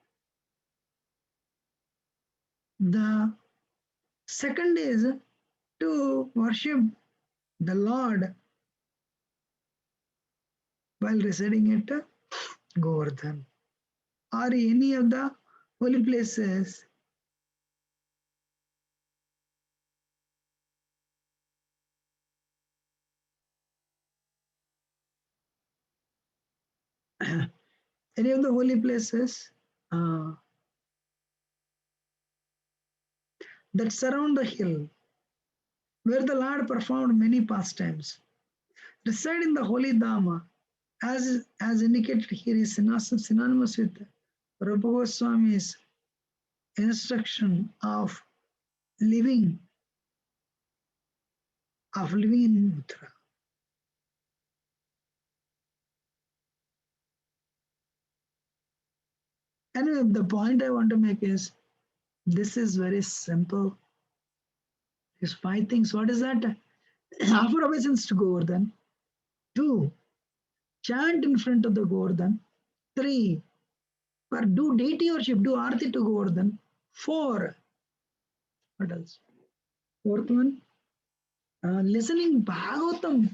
The second is to worship the Lord while residing at Govardhan or any of the holy places. Any of the holy places that surround the hill where the Lord performed many pastimes. Reside in the holy Dhamma, as indicated here, is synonymous with Rupa Goswami's instruction of living in Mutra. Anyway, the point I want to make is this is very simple. These 5 things. What is that? Offer obeisance to Govardhan. 2. Chant in front of the Govardhan. 3. For do deity worship, do arti to Govardhan. 4. What else? 4th one, listening Bhagavatam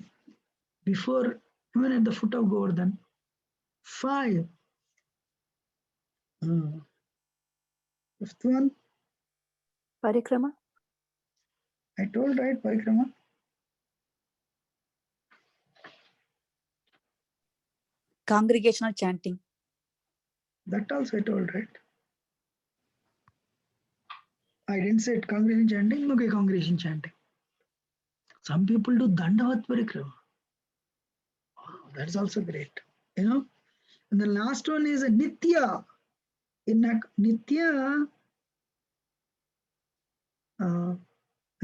before, even at the foot of Govardhan. 5. 5th one,
Parikrama.
I told, right, Parikrama?
Congregational chanting.
That also I told, right? I didn't say it, congregation chanting. Okay, congregation chanting. Some people do Dandavat Parikrama. Wow, that's also great. You know? And the last one is a Nitya. In a Nitya,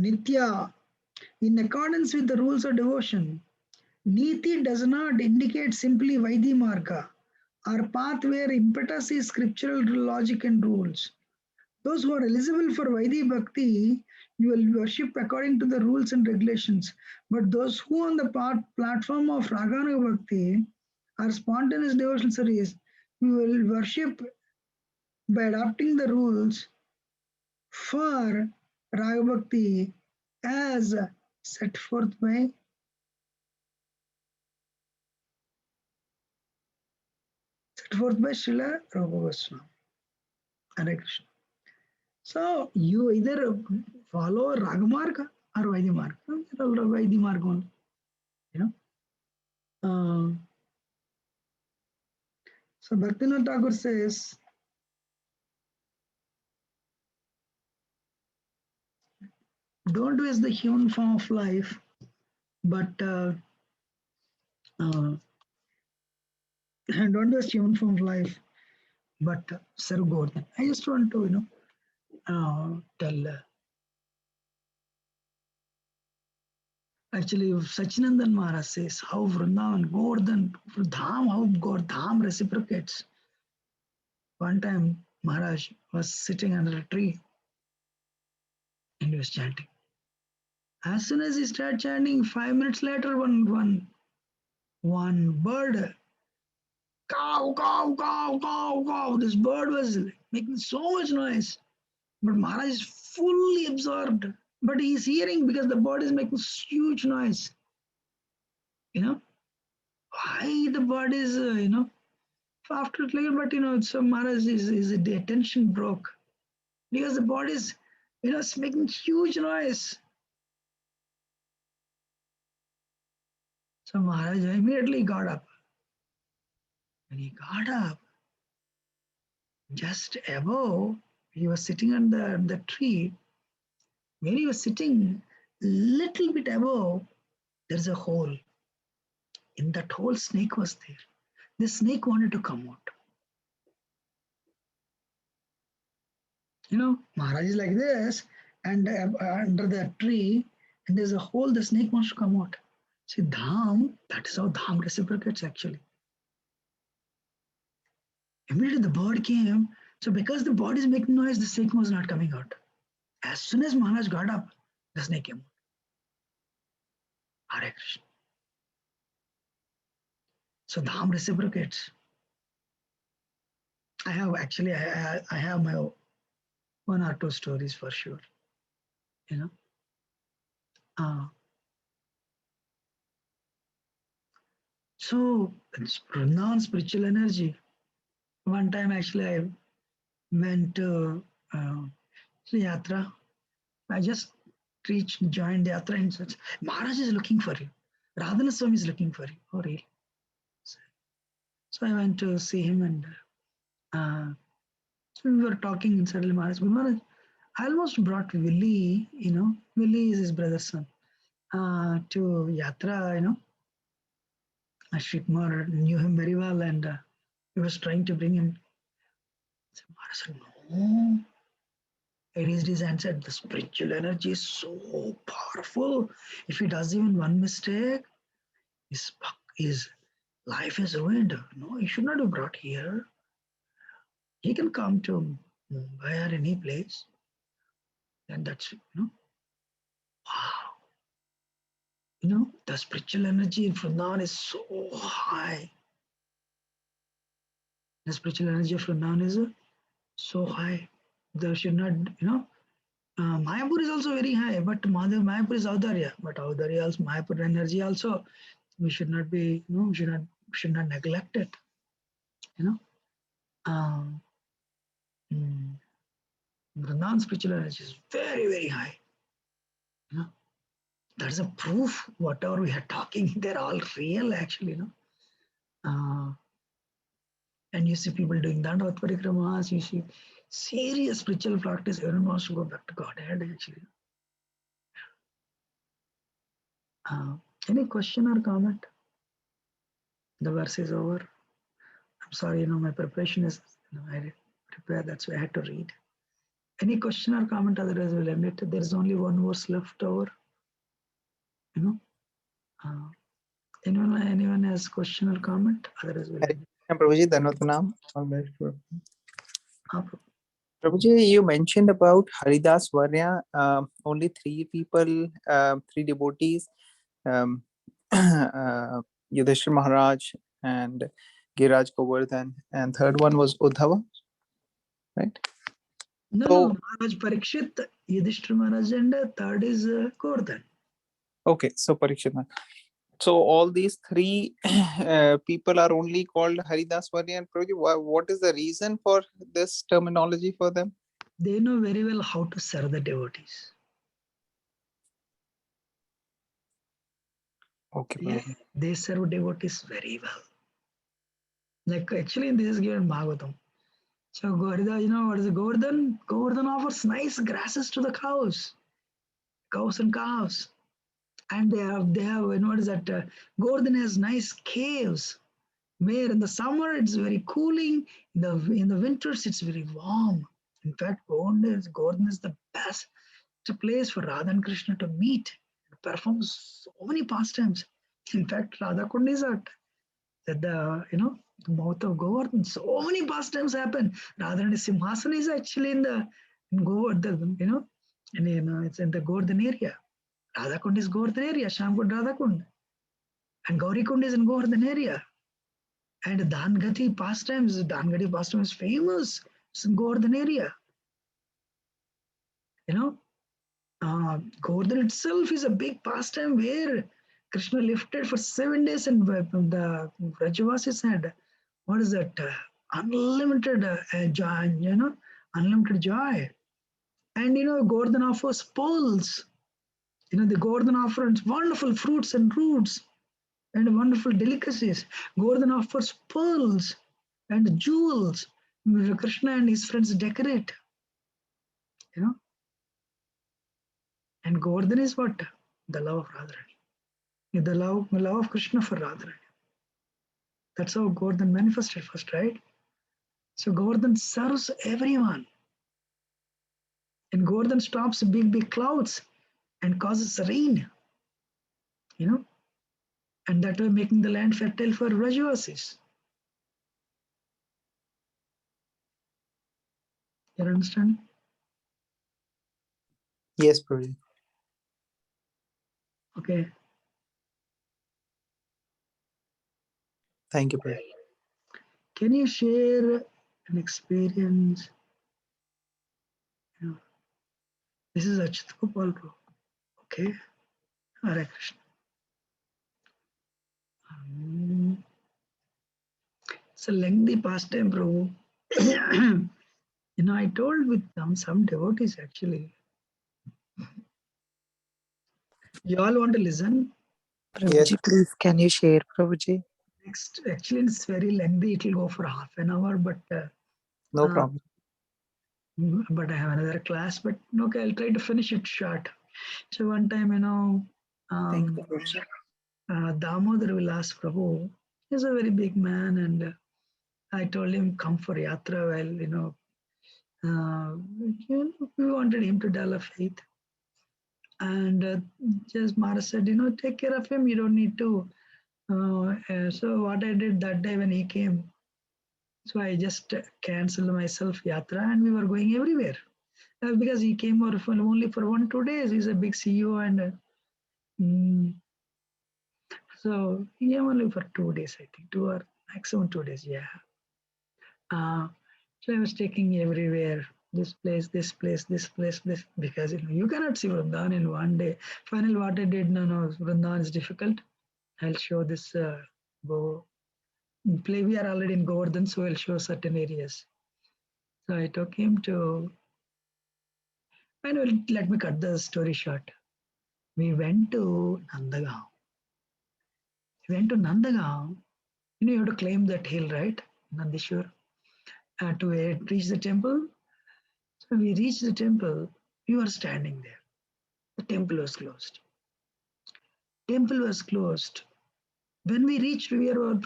Nitya, in accordance with the rules of devotion, Niti does not indicate simply Vaidhi Marga or path where impetus is scriptural logic and rules. Those who are eligible for Vaidhi Bhakti, you will worship according to the rules and regulations. But those who on the platform of Ragana Bhakti are spontaneous devotional service, you will worship by adopting the rules for Raga Bhakti as set forth by Srila Rupa Goswami. Hare Krishna. So you either follow Ragamarga or Vaidimarga. Vaidimarga only. You know. So Bhaktivinoda Thakur says, don't waste the human form of life, but don't waste human form of life, but serve Govardhan. I just want to, tell. Actually, Sachinandan Maharaj says how Vrindavan, Govardhan, Dham, how Dham reciprocates. One time, Maharaj was sitting under a tree and he was chanting. As soon as he started chanting, 5 minutes later, one bird, cow, cow, cow, cow, cow. This bird was making so much noise, but Maharaj is fully absorbed. But he is hearing because the bird is making huge noise. You know why the bird is, after later, but so Maharaj is the attention broke because the bird is, it's making huge noise. So Maharaj immediately got up. When he got up, just above, he was sitting on the tree. When he was sitting little bit above, there's a hole. In that hole, snake was there. The snake wanted to come out. Maharaj is like this, and under the tree, and there's a hole, the snake wants to come out. See, Dham, that is how Dham reciprocates actually. Immediately the bird came, so because the bird is making noise, the snake was not coming out. As soon as Maharaj got up, the snake came out. Hare Krishna. So Dham reciprocates. I have actually, I have my one or two stories for sure. You know, so it's non-spiritual energy. One time, actually, I went to Yatra. I just joined Yatra and said, Maharaj is looking for you. Radhana Swami is looking for you. Oh, really? So I went to see him, and so we were talking, and suddenly Maharaj, I almost brought Willie, Willie is his brother's son, to Yatra, Ashrik Kumar knew him very well, and he was trying to bring him. So Maharaj said, no. He raised his hand and said, the spiritual energy is so powerful. If he does even one mistake, his life is ruined. No, he should not be brought here. He can come to Mumbai or any place. And that's, wow. The spiritual energy in Vrindavan is so high. The spiritual energy of Vrindavan is so high. There should not, Mayapur is also very high, but Mayapur is Audarya. But Audarya also, Mayapur energy also, we should not be, we should not neglect it. Um, Vrindavan spiritual energy is very, very high. That's a proof. Whatever we are talking, they're all real actually. And you see people doing Dandavat Parikramas, you see serious spiritual practice. Everyone wants to go back to Godhead actually. Any question or comment? The verse is over. I'm sorry, my preparation is, I prepared, that's why I had to read. Any question or comment? Otherwise, we'll end it. There's only one verse left over. Anyone has question or comment? Otherwise, we'll end it.
Prabhuji, Dhanvatnam.
Ah,
Prabhuji, you mentioned about Haridas Varya, only three people, three devotees, Yudhishthir Maharaj and Giraj Govardhan, and third one was Uddhava, right?
No, Maharaj Parikshit, Yudhishthira Maharaj, and third is Govardhan.
Okay, so Parikshit. So all these three people are only called Haridas Varya and Prabhuji. What is the reason for this terminology for them?
They know very well how to serve the devotees.
Okay,
Yeah, they serve devotees very well. Like actually, this is given Bhagavatam. So Gaurida, what is the Govardhan? Govardhan offers nice grasses to the cows and calves. And they have what is that? Govardhan has nice caves where in the summer it's very cooling, in the winters it's very warm. In fact, Govardhan is the best place for Radha and Krishna to meet and perform so many pastimes. In fact, Radha Kund is at the mouth of Govardhan. So many pastimes happen. Radha and Simhasana is actually in Govardhan, and it's in the Govardhan area. Radha Kund is Govardhan area, Shamkund Radha Kund. And Gauri Kund is in Govardhan area. And Dangati pastimes is famous. It's in Govardhan area. Govardhan itself is a big pastime where Krishna lifted for 7 days, and the Vrajavasis had, what is that? Unlimited joy, unlimited joy. And Govardhan offers pearls. The Govardhan offers wonderful fruits and roots and wonderful delicacies. Govardhan offers pearls and jewels. Krishna and his friends decorate. And Govardhan is what? The love of Radharani. The love of Krishna for Radharani. That's how Govardhan manifested first, right? So Govardhan serves everyone. And Govardhan stops big clouds and causes rain. And that way making the land fertile for Vrajavasis. You understand?
Yes, Prabhuji.
Okay.
Thank you, Prabhu.
Can you share an experience? You know, this is Achyut Gopal, bro. Okay. Hare Krishna. It's a lengthy pastime, bro. I told with some devotees actually. You all want to listen?
Yes.
Prabhuji, please, can you share, Prabhuji?
Next, actually, it's very lengthy. It will go for half an hour,
No
uh,
problem.
but I have another class. But okay, I'll try to finish it short. So one time,
Thank you, Prabhuji.
Damodar will ask Prabhu. He's a very big man, and I told him come for yatra. Well, we wanted him to develop faith, and just Maharaj said, take care of him. You don't need to. So what I did that day when he came, so I just cancelled myself yatra, and we were going everywhere because he came only for 1-2 days. He's a big CEO, and mm, so he came only for 2 days, I think, 2 or maximum 2 days. Yeah. So I was taking everywhere. This place, this place, this place, this, because you cannot see Vrindavan in one day. Finally, what I did, no, Vrindavan is difficult. I'll show this go play. We are already in Govardhan, so I'll show certain areas. So I took him to, and let me cut the story short. We went to Nandagaon. You have to climb that hill, right? Nandishwar. To reach the temple. So we reached the temple. We were standing there. The temple was closed. Temple was closed. When we reached, there were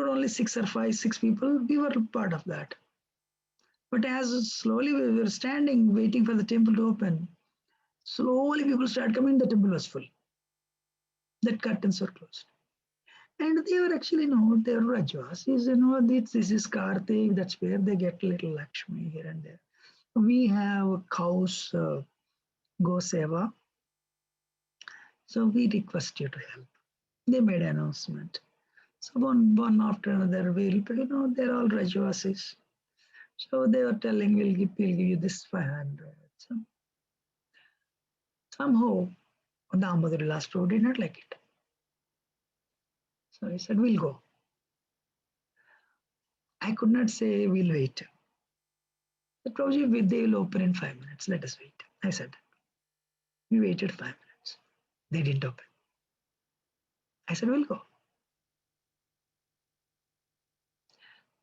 only 6 people. We were part of that. But as slowly we were standing, waiting for the temple to open, slowly people started coming. The temple was full. The curtains were closed. And they were actually, they were Rajvasis, this is Kartik, that's where they get little Lakshmi here and there. We have cows, go seva. So we request you to help. They made an announcement. So one after another, they're all Rajvasis. So they were telling, we'll give you this 500. So somehow, Damodar last Prabhu did not like it. So he said, we'll go. I could not say, we'll wait. The Prabhuji, they will open in 5 minutes. Let us wait. I said, we waited 5 minutes. They didn't open. I said, we'll go.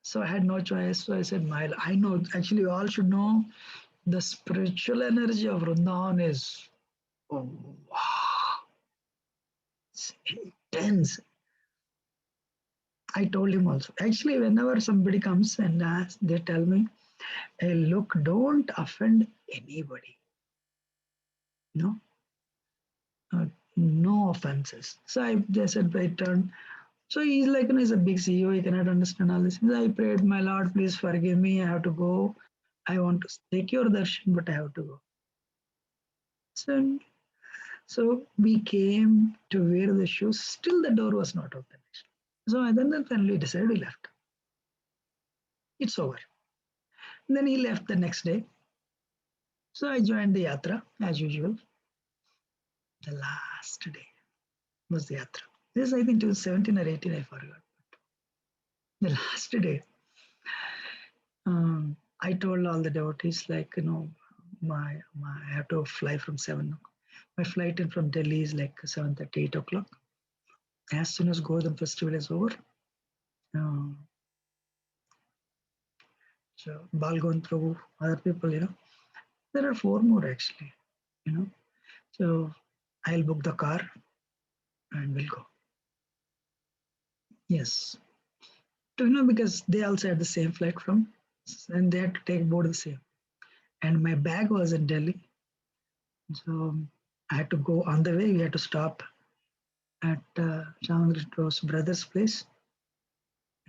So I had no choice. So I said, I know, actually, you all should know the spiritual energy of Vrindavan is, oh, wow, it's intense. I told him also. Actually, whenever somebody comes and asks, they tell me, hey, look, don't offend anybody. No, no offenses. So they said, by turn. So he's like, he's a big CEO. He cannot understand all this. I prayed, my Lord, please forgive me. I have to go. I want to take your darshan, but I have to go. So we came to wear the shoes. Still, the door was not open. So then finally decided we left. It's over. And then he left the next day. So I joined the yatra as usual. The last day was the yatra. This I think it was 17 or 18, I forgot. The last day, I told all the devotees, like, I have to fly from 7. My flight in from Delhi is like 7:30, 8 o'clock. As soon as Govardhan festival is over, so Balgond Prabhu, other people, there are 4 more actually, So I'll book the car and we'll go. Yes. Because they also had the same flight and they had to take board the same. And my bag was in Delhi. So I had to go on the way. We had to stop at Chandri's brother's place,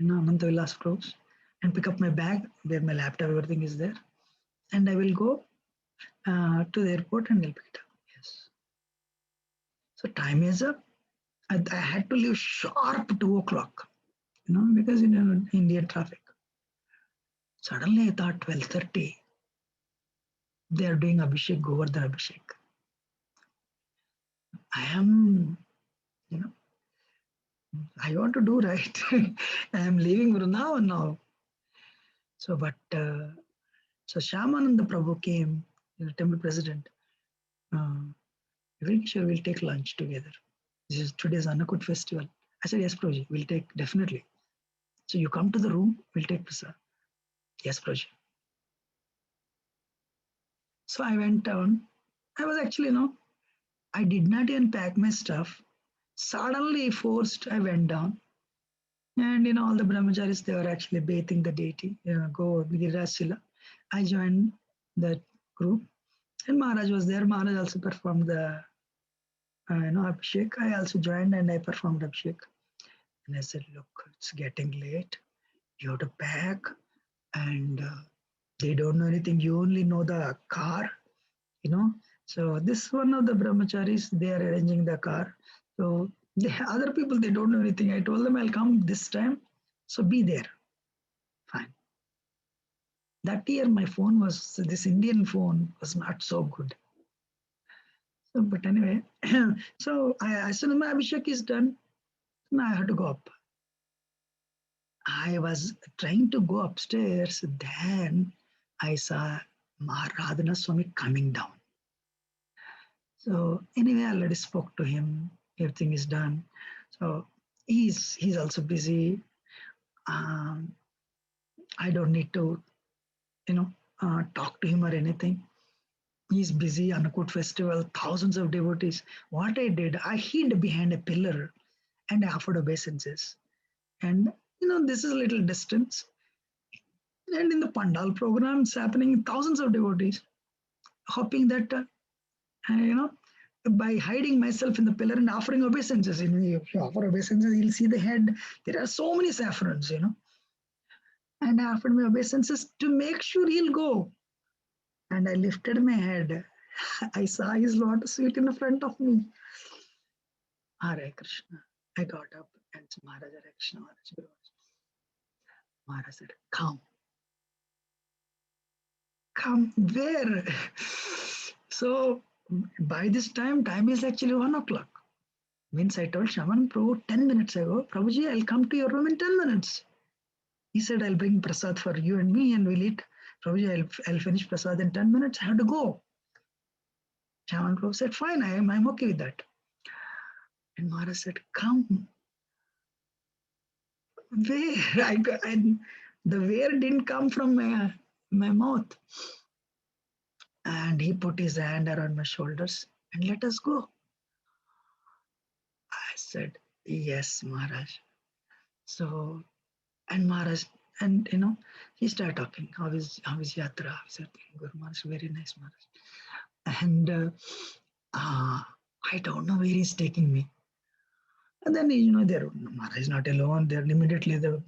Ananta Vilas Close, and pick up my bag where my laptop, everything is there. And I will go to the airport and I'll pick it up. Yes. So time is up. I had to leave sharp 2 o'clock, because Indian traffic. Suddenly I thought 12:30. They are doing Abhishek, Govardhan Abhishek. I am, I want to do right. I am leaving Vrindavan now. So, so Shyamananda Prabhu came, the temple president. YugalKishore will take lunch together. This is today's Annakut festival. I said, yes, Prabhuji, we'll take definitely. So you come to the room, we'll take prasad. Yes, Prabhuji. So I went down. I was actually, I did not even pack my stuff. Suddenly forced, I went down. And all the brahmacharis, they were actually bathing the deity, go Giriraj. I joined that group. And Maharaj was there. Maharaj also performed the Abhishek. I also joined and I performed Abhishek. And I said, look, it's getting late. You have to pack. And they don't know anything. You only know the car, So this one of the brahmacharis, they are arranging the car. So the other people, they don't know anything. I told them I'll come this time. So be there. Fine. That year my phone was, this Indian phone was not so good. So, but anyway, so as soon as my Abhishek is done, now I have to go up. I was trying to go upstairs, then I saw Raghunath Swami coming down. So anyway, I already spoke to him. Everything is done. So he's also busy. I don't need to, talk to him or anything. He's busy. Annakut festival, thousands of devotees. What I did, I hid behind a pillar and I offered obeisances. And this is a little distance. And in the Pandal program, it's happening, thousands of devotees, hoping that, by hiding myself in the pillar and offering obeisances, if you offer obeisances, you'll see the head. There are so many saffrons, And I offered my obeisances to make sure he'll go. And I lifted my head. I saw his lotus feet in the front of me. Hare Krishna. I got up and said, Maharaj, Hare Krishna, Maharaj. Maharaj said, come. Come where? So by this time is actually 1 o'clock. Means I told Shaman Prabhu 10 minutes ago, Prabhuji, I'll come to your room in 10 minutes. He said, I'll bring prasad for you and me and we'll eat. Prabhuji, I'll finish prasad in 10 minutes. I have to go. Shaman Prabhu said, fine, I'm okay with that. And Maharaj said, come. Where? The where didn't come from my mouth. And he put his hand around my shoulders and let us go. I said, yes, Maharaj. So, and Maharaj, and he started talking. How is Yatra? How is everything? Guru Maharaj, very nice, Maharaj. And I don't know where he's taking me. And then, Maharaj is not alone. There immediately the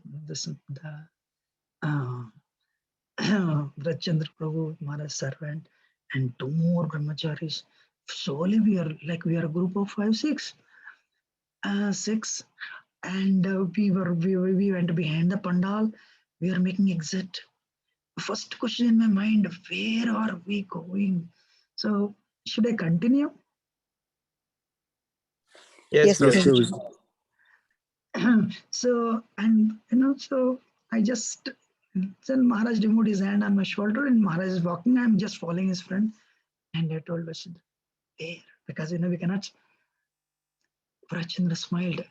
Vrajchandra Prabhu, Maharaj's servant, and 2 more brahmacharis. Slowly we are a group of 5, 6. 6. And we went behind the pandal. We are making exit. First question in my mind, where are we going? So should I continue?
Yes,
Yes,
Yes,
Prabhuji.
Prabhuji.
So, and so I just, then Maharaj removed his hand on my shoulder and Maharaj is walking. I'm just following his friend. And I told Vrajchandra, where? Because we cannot. Vrajchandra smiled.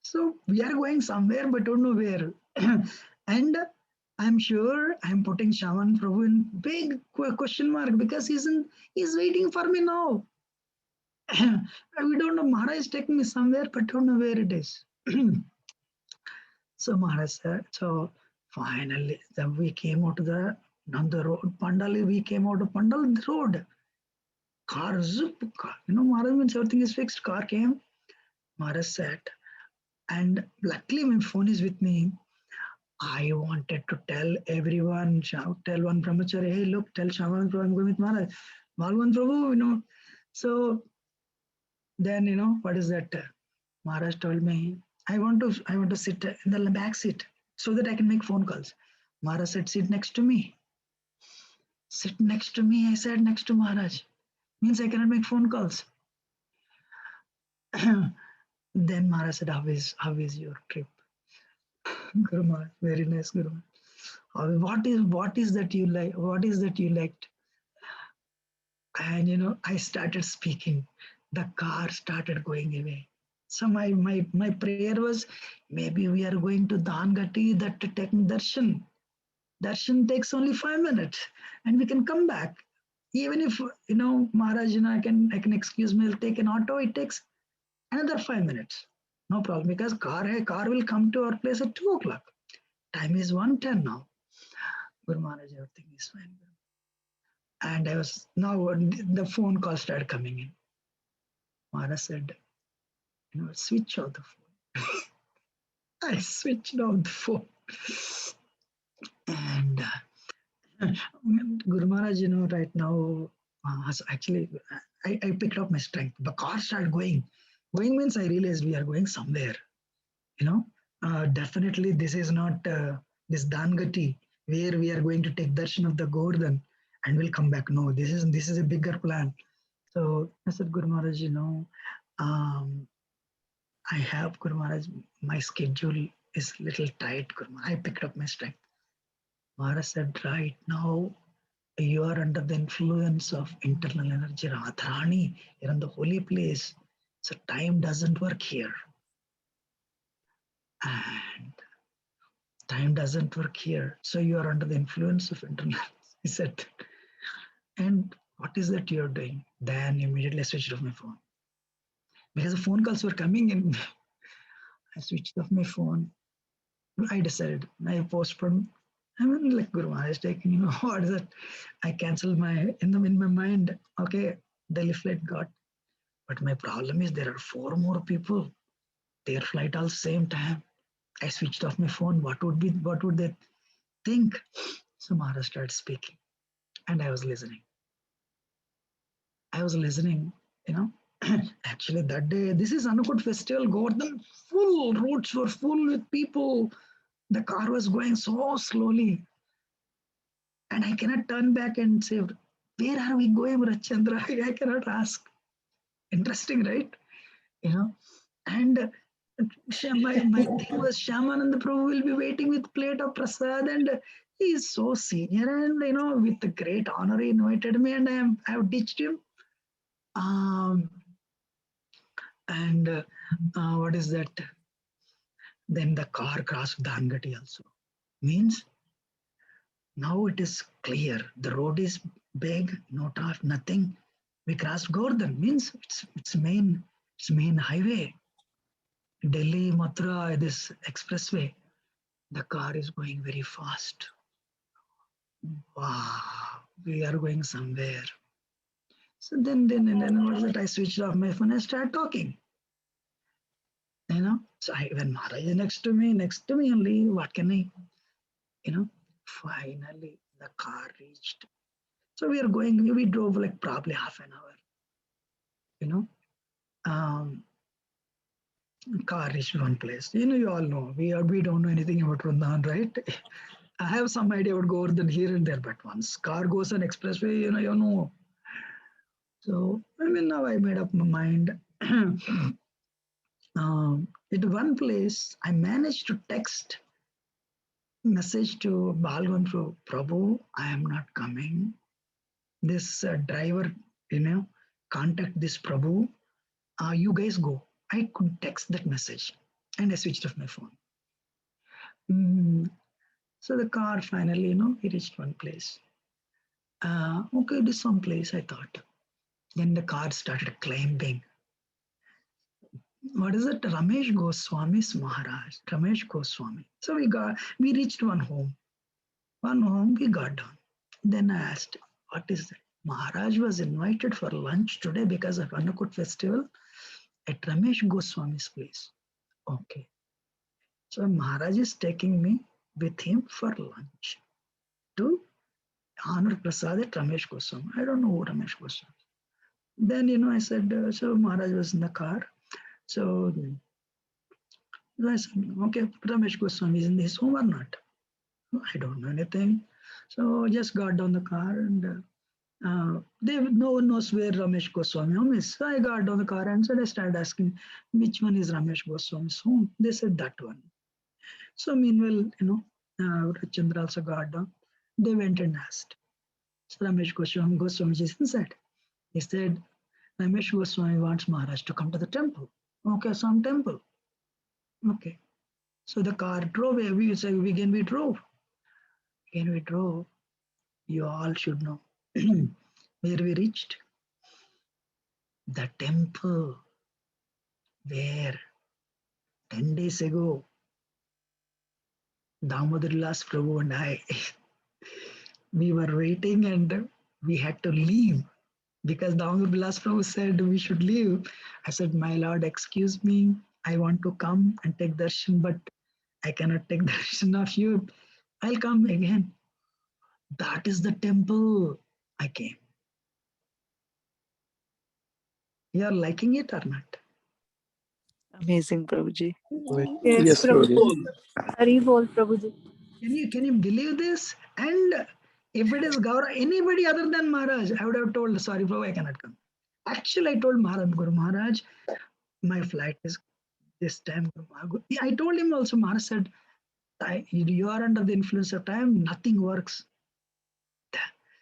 So we are going somewhere, but don't know where. And I'm sure I'm putting Shaman Prabhu in big question mark because he's waiting for me now. We don't know. Maharaj is taking me somewhere, but don't know where it is. So Maharaj said, so finally, then we came out to on the road, Pandal, we came out of Pandal road. Car, zip, car. Maharaj means everything is fixed. Car came, Maharaj sat. And luckily my phone is with me. I wanted to tell everyone, tell one brahmachari, hey, look, tell Shaman Prabhu I'm going with Maharaj. Bhagwan Prabhu, So
Then what is that? Maharaj told me, I want to sit in the back seat so that I can make phone calls. Maharaj said, sit next to me. Sit next to me. I said next to Maharaj. Means I cannot make phone calls. Then Maharaj said, how is your trip? Guru Maharaj, very nice Guru Maharaj. What is that you like? What is that you liked? And I started speaking. The car started going away. So my prayer was, maybe we are going to Dangati, that to take darshan. Darshan takes only 5 minutes, and we can come back. Even if Maharaj, I can excuse me, I'll take an auto. It takes another 5 minutes. No problem, because car will come to our place at 2 o'clock. Time is 1:10 now. Guru Maharaj, everything is fine. And now the phone call started coming in. Maharaj said, switch off the phone. I switched off the phone. And Guru Maharaj, right now, actually, I picked up my strength. The car started going. Going means I realized we are going somewhere. Definitely this is not this Dangati where we are going to take darshan of the Govardhan and we'll come back. No, this is a bigger plan. So I said, Guru Maharaj, I have, Guru Maharaj, my schedule is little tight, Guru Maharaj. I picked up my strength. Maharaj said, right now, you are under the influence of internal energy. Radharani, you're in the holy place. So time doesn't work here. And time doesn't work here. So you are under the influence of internal energy. He said, and what is that you're doing? Then immediately I switched off my phone. Because the phone calls were coming in. I switched off my phone. I decided, I postponed. I mean, like Guru Maharaj is taking, what is that? I canceled in my mind, okay, Delhi flight got. But my problem is there are 4 more people. Their flight all same time. I switched off my phone. What would they think? So Maharaj started speaking. And I was listening. Actually that day, this is Annakut festival, Govardhan, full, roads were full with people. The car was going so slowly. And I cannot turn back and say, where are we going, Rachandra? I cannot ask. Interesting, right? And my thing was Shyamananda Prabhu will be waiting with plate of prasad, and he is so senior, and with the great honor he invited me, and I have ditched him. And what is that? Then the car crossed Dhangati also. Means now it is clear. The road is big, no traffic, nothing. We crossed Govardhan. Means it's main highway. Delhi, Mathura, this expressway. The car is going very fast. Wow, we are going somewhere. So then what is it? I switched off my phone and started talking. So when Maharaj is next to me only, what can I, finally the car reached. So we drove like probably half an hour, car reached one place. You all know, we don't know anything about Vrindavan, right? I have some idea about Govardhan here and there, but once car goes on expressway, you know. So, now I made up my mind. At one place, I managed to text message to Balgandru, Prabhu, I am not coming. This driver, contact this Prabhu. You guys go. I could text that message, and I switched off my phone. So the car finally, he reached one place. Okay, this some place, I thought. Then the car started climbing. What is it? Ramesh Goswami's Maharaj. Ramesh Goswami. So we reached one home. We got down. Then I asked, what is that? Maharaj was invited for lunch today because of Annakut festival at Ramesh Goswami's place. Okay. So Maharaj is taking me with him for lunch to honor Prasad at Ramesh Goswami. I don't know who Ramesh Goswami. Then, I said, so Maharaj was in the car. So I said, okay, Ramesh Goswami is in his home or not? I don't know anything. So just got down the car and no one knows where Ramesh Goswami home is. So I got down the car and I started asking, which one is Ramesh Goswami's home? They said that one. So meanwhile, Chandra also got down. They went and asked. So Ramesh Goswami is inside. He said, Ramesh Goswami wants Maharaj to come to the temple. Okay, some temple. Okay. So the car drove. We said, again we drove. Again we drove. You all should know. Where we reached? The temple where 10 days ago, Damodar Las Prabhu and I, we were waiting and we had to leave because Damodar Las Prabhu said we should leave. I said, my lord, excuse me. I want to come and take darshan, but I cannot take darshan of you. I'll come again. That is the temple I came. You are liking it or not?
Amazing, Prabhuji.
Yes,
Yes, Prabhuji.
Prabhuji. Hari bol, Prabhuji.
Can you believe this? And if it is Gaura, anybody other than Maharaj, I would have told, sorry, Prabhu, I cannot come. Actually, I told Maharaj, Guru Maharaj, my flight is this time. I told him also, Maharaj said, you are under the influence of time, nothing works.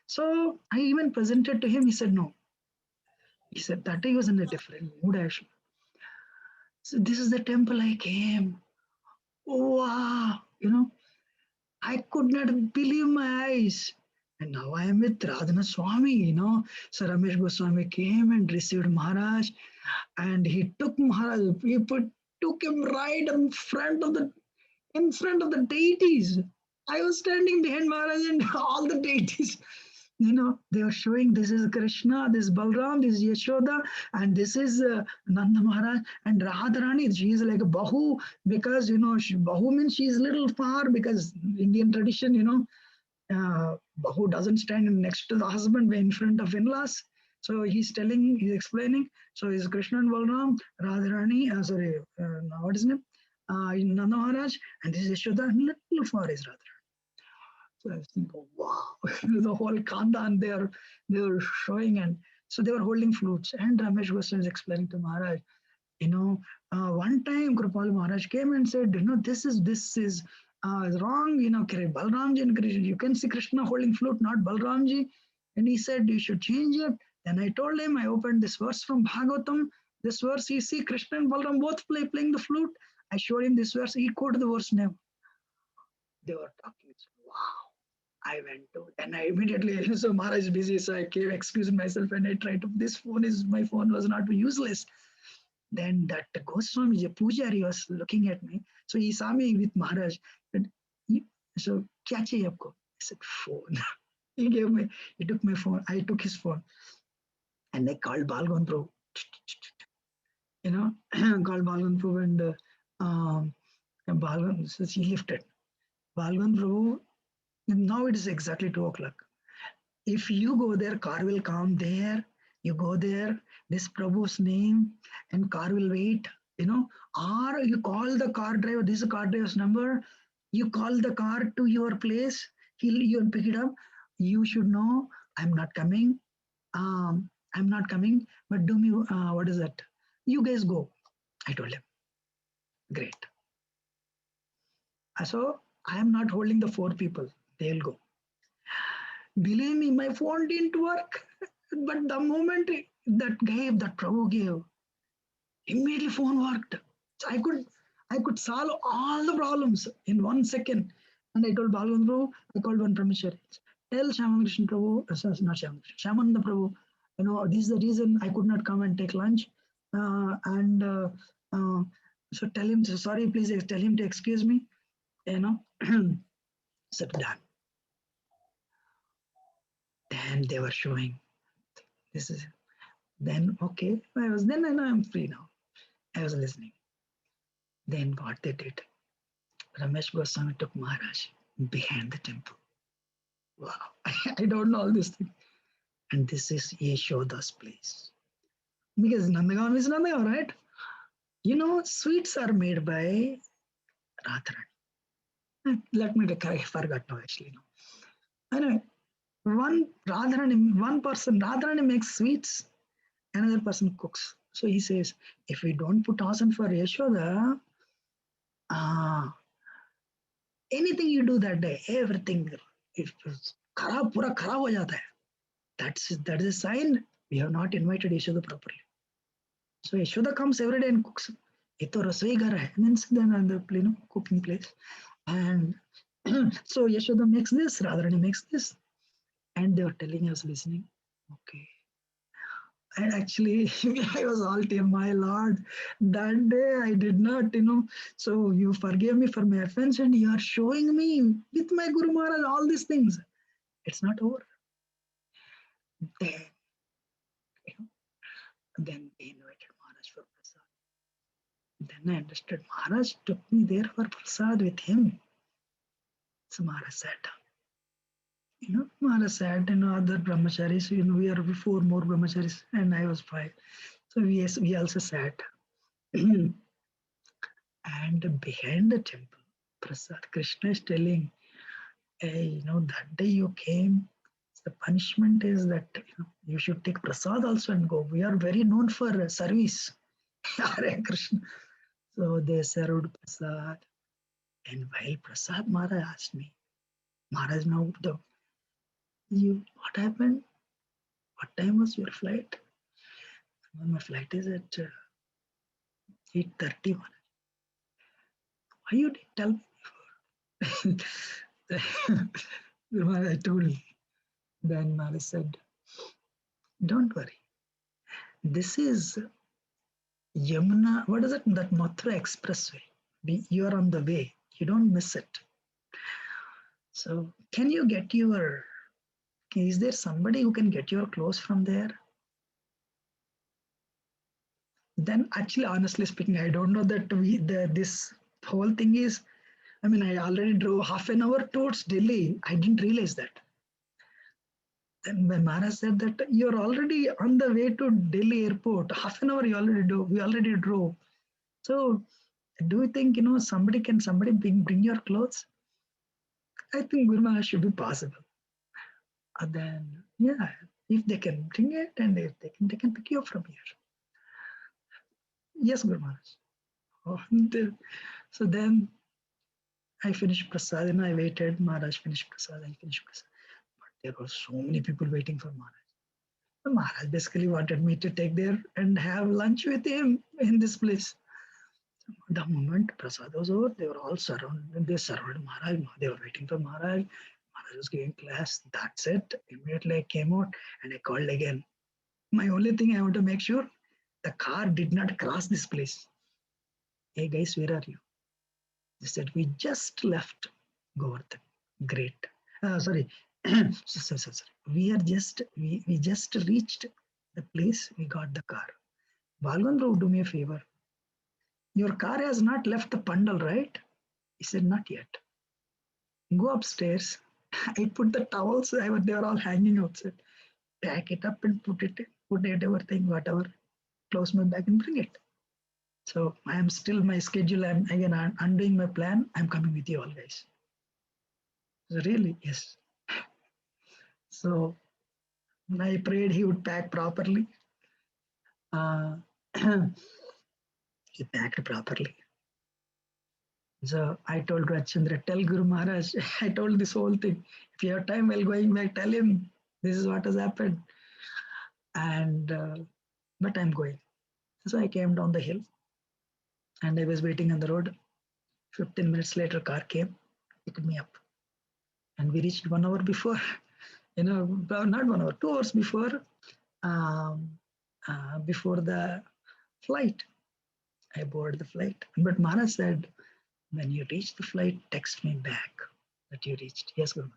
So I even presented to him, he said, no. He said that he was in a different mood, actually. So this is the temple I came. Oh, wow. I could not believe my eyes. And now I am with Radhanath Swami, So Ramesh Goswami came and received Maharaj, and he took Maharaj, took him right in front of the deities. I was standing behind Maharaj and all the deities. They were showing this is Krishna, this is Balram, this is Yashoda, and this is Nanda Maharaj and Radharani. She is like a Bahu because, Bahu means she is little far because Indian tradition, Bahu doesn't stand next to the husband, in front of in-laws. So he's explaining. So is Krishna and Balram, Radharani, what is his name? Nanda Maharaj, and this is Yashoda, and little far is Radharani. So I was thinking, wow, the whole Khandan they were showing, and so they were holding flutes. And Ramesh Goswami is explaining to Maharaj, one time Kripal Maharaj came and said, this is wrong, Balramji and Krishna, you can see Krishna holding flute, not Balramji. And he said, you should change it. Then I told him, I opened this verse from Bhagavatam. This verse, you see Krishna and Balram both playing the flute. I showed him this verse, he quoted the verse name. They were talking, wow. I went to, and I immediately, so Maharaj is busy, so I came, excused myself, and I tried to, my phone was not useless. Then that Goswami, the Pujari, was looking at me. So he saw me with Maharaj. And so, kya chahiye aapko? I said, phone. He took my phone. I took his phone. And I called Balgon Prabhu. Called Balgon Prabhu and Balgon, so he lifted. Balgon Prabhu, now it is exactly 2 o'clock. If you go there, car will come there. You go there, this Prabhu's name, and car will wait, or you call the car driver, this is the car driver's number, you call the car to your place, you'll pick it up. You should know, I'm not coming, but do me, what is that? You guys go. I told him. Great. So I am not holding the 4 people. They'll go. Believe me, my phone didn't work. But the moment that Prabhu gave, immediately phone worked. So I could solve all the problems in 1 second. And I told Bhagavan Prabhu, I called one Brahmachari. Tell Shamankrishna Prabhu, not Shamankrishna, Shamananda Prabhu, this is the reason I could not come and take lunch. So tell him, sorry, please tell him to excuse me. So done. Then they were showing, this is, then okay, I know I'm free now. I was listening. Then what they did, Ramesh Goswami took Maharaj behind the temple. Wow, I don't know all this thing. And this is Yashoda's place. Because Nandagaon is Nandagaon, right? You know, sweets are made by Radharani. Let me I forgot now actually. No. Anyway, one person, Radharani makes sweets, another person cooks. So he says, if we don't put asan for Yashoda, anything you do that day, everything, if pura kharab ho jata hai. That is a sign we have not invited Yashoda properly. So Yashoda comes every day and cooks. It to rasoi ghar hai, means then the cooking place. And so Yashoda makes this, Radharani makes this, and they were telling us listening. Okay. And actually, I was all team, my Lord, that day I did not, so you forgave me for my offense and you are showing me with my Guru Maharaj all these things. It's not over. Then, then they invited Maharaj for prasad. Then I understood Maharaj took me there for prasad with him. So Maharaj sat down. Maharaj sat and other brahmacharis, we are 4 more brahmacharis and I was 5. So we also sat. And behind the temple, Prasad, Krishna is telling, hey, that day you came, the punishment is that you should take Prasad also and go. We are very known for service. Hare Krishna. So they served Prasad. And while Prasad, Maharaj asked me, Maharaj, now what happened? What time was your flight? My flight is at 8:30. Why you didn't tell me before? I told. Then Maharaj said, don't worry. This is Yamuna. What is it? That Mathura Expressway. You are on the way. You don't miss it. So can you get is there somebody who can get your clothes from there? Then actually, honestly speaking, I don't know that this whole thing is, I already drove half an hour towards Delhi. I didn't realize that. Then when Maharaj said that you're already on the way to Delhi airport, half an hour we already drove. So do you think somebody bring your clothes? I think Guru Maharaj should be possible. And then if they can bring it and if they can pick you up from here. Yes, Guru Maharaj. So then I finished prasad and I waited. Maharaj finished prasad, I finished prasad. But there were so many people waiting for Maharaj. So Maharaj basically wanted me to take there and have lunch with him in this place. The moment prasad was over, they were all surrounded. They surrounded Maharaj. They were waiting for Maharaj. Maharaj was giving class. That's it. Immediately I came out and I called again. My only thing I want to make sure the car did not cross this place. Hey guys, where are you? They said, we just left Govardhan. Great. Sorry. sorry. We just reached the place. We got the car. Balgandra, do me a favor. Your car has not left the pandal, right? He said, not yet. Go upstairs. I put the towels. They were all hanging outside. Pack it up and put everything, whatever. Close my bag and bring it. So I am still my schedule. I'm again undoing my plan. I'm coming with you all guys. So really, yes. So I prayed he would pack properly. He packed properly. So I told Rajchandra, tell Guru Maharaj, I told this whole thing. If you have time while going back, tell him this is what has happened. And but I'm going. So I came down the hill and I was waiting on the road. 15 minutes later, car came, picked me up. And we reached 1 hour before, not 1 hour, 2 hours before the flight. I boarded the flight. But Maharaj said, when you reach the flight, text me back that you reached. Yes, Guru.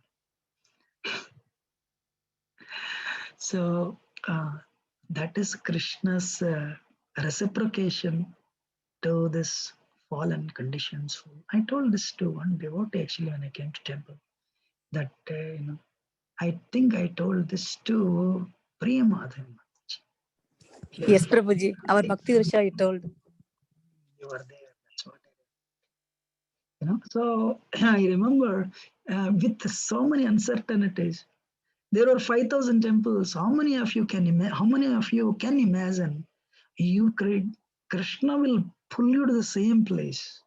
So that is Krishna's reciprocation to this fallen conditions. I told this to one devotee actually when I came to temple. That I think I told this to Priya Madhav.
Yes, Prabhuji. Our Bhakti Drisha, you told.
You were there. That's what So I remember with so many uncertainties, there were 5,000 temples. How many of you can imagine? Krishna will pull you to the same place.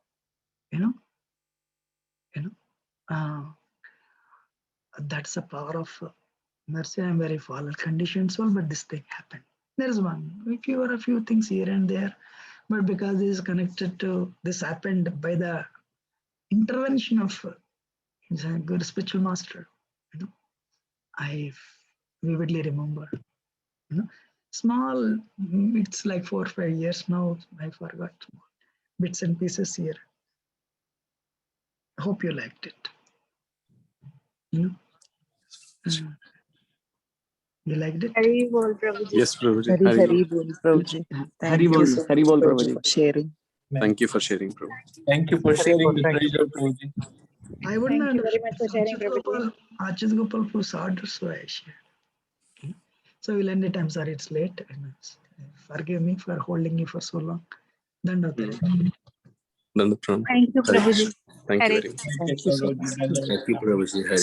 That's the power of mercy. I'm very fallen conditioned soul, but this thing happened. There's a few things here and there, but because this is connected to this happened by the intervention of a good spiritual master. I vividly remember. Small, it's like 4 or 5 years now. I forgot bits and pieces here. I hope you liked it. You liked it?
Hari Bol Prabhuji.
Yes, Prabhuji.
Hari
Hari.
Hari Bol, Prabhuji. Thank you so
Hari
much,
Bol,
Prabhuji,
Prabhuji.
for sharing.
Thank you for sharing, Prabhuji.
Thank you for sharing the treasure, Prabhuji.
I wouldn't
Thank you
understand.
very much for sharing, Prabhuji.
Achyut Gopal Prasad, so I shared. So we'll end it. I'm sorry it's late. Forgive me for holding you for so long. Dandavat.
Dandapranam.
Thank you,
Hare
Prabhuji.
Krishna. Thank you
Hare
very much.
Thank you,
Thank you so
Prabhuji.
much.
Thank you, Prabhuji. Hare.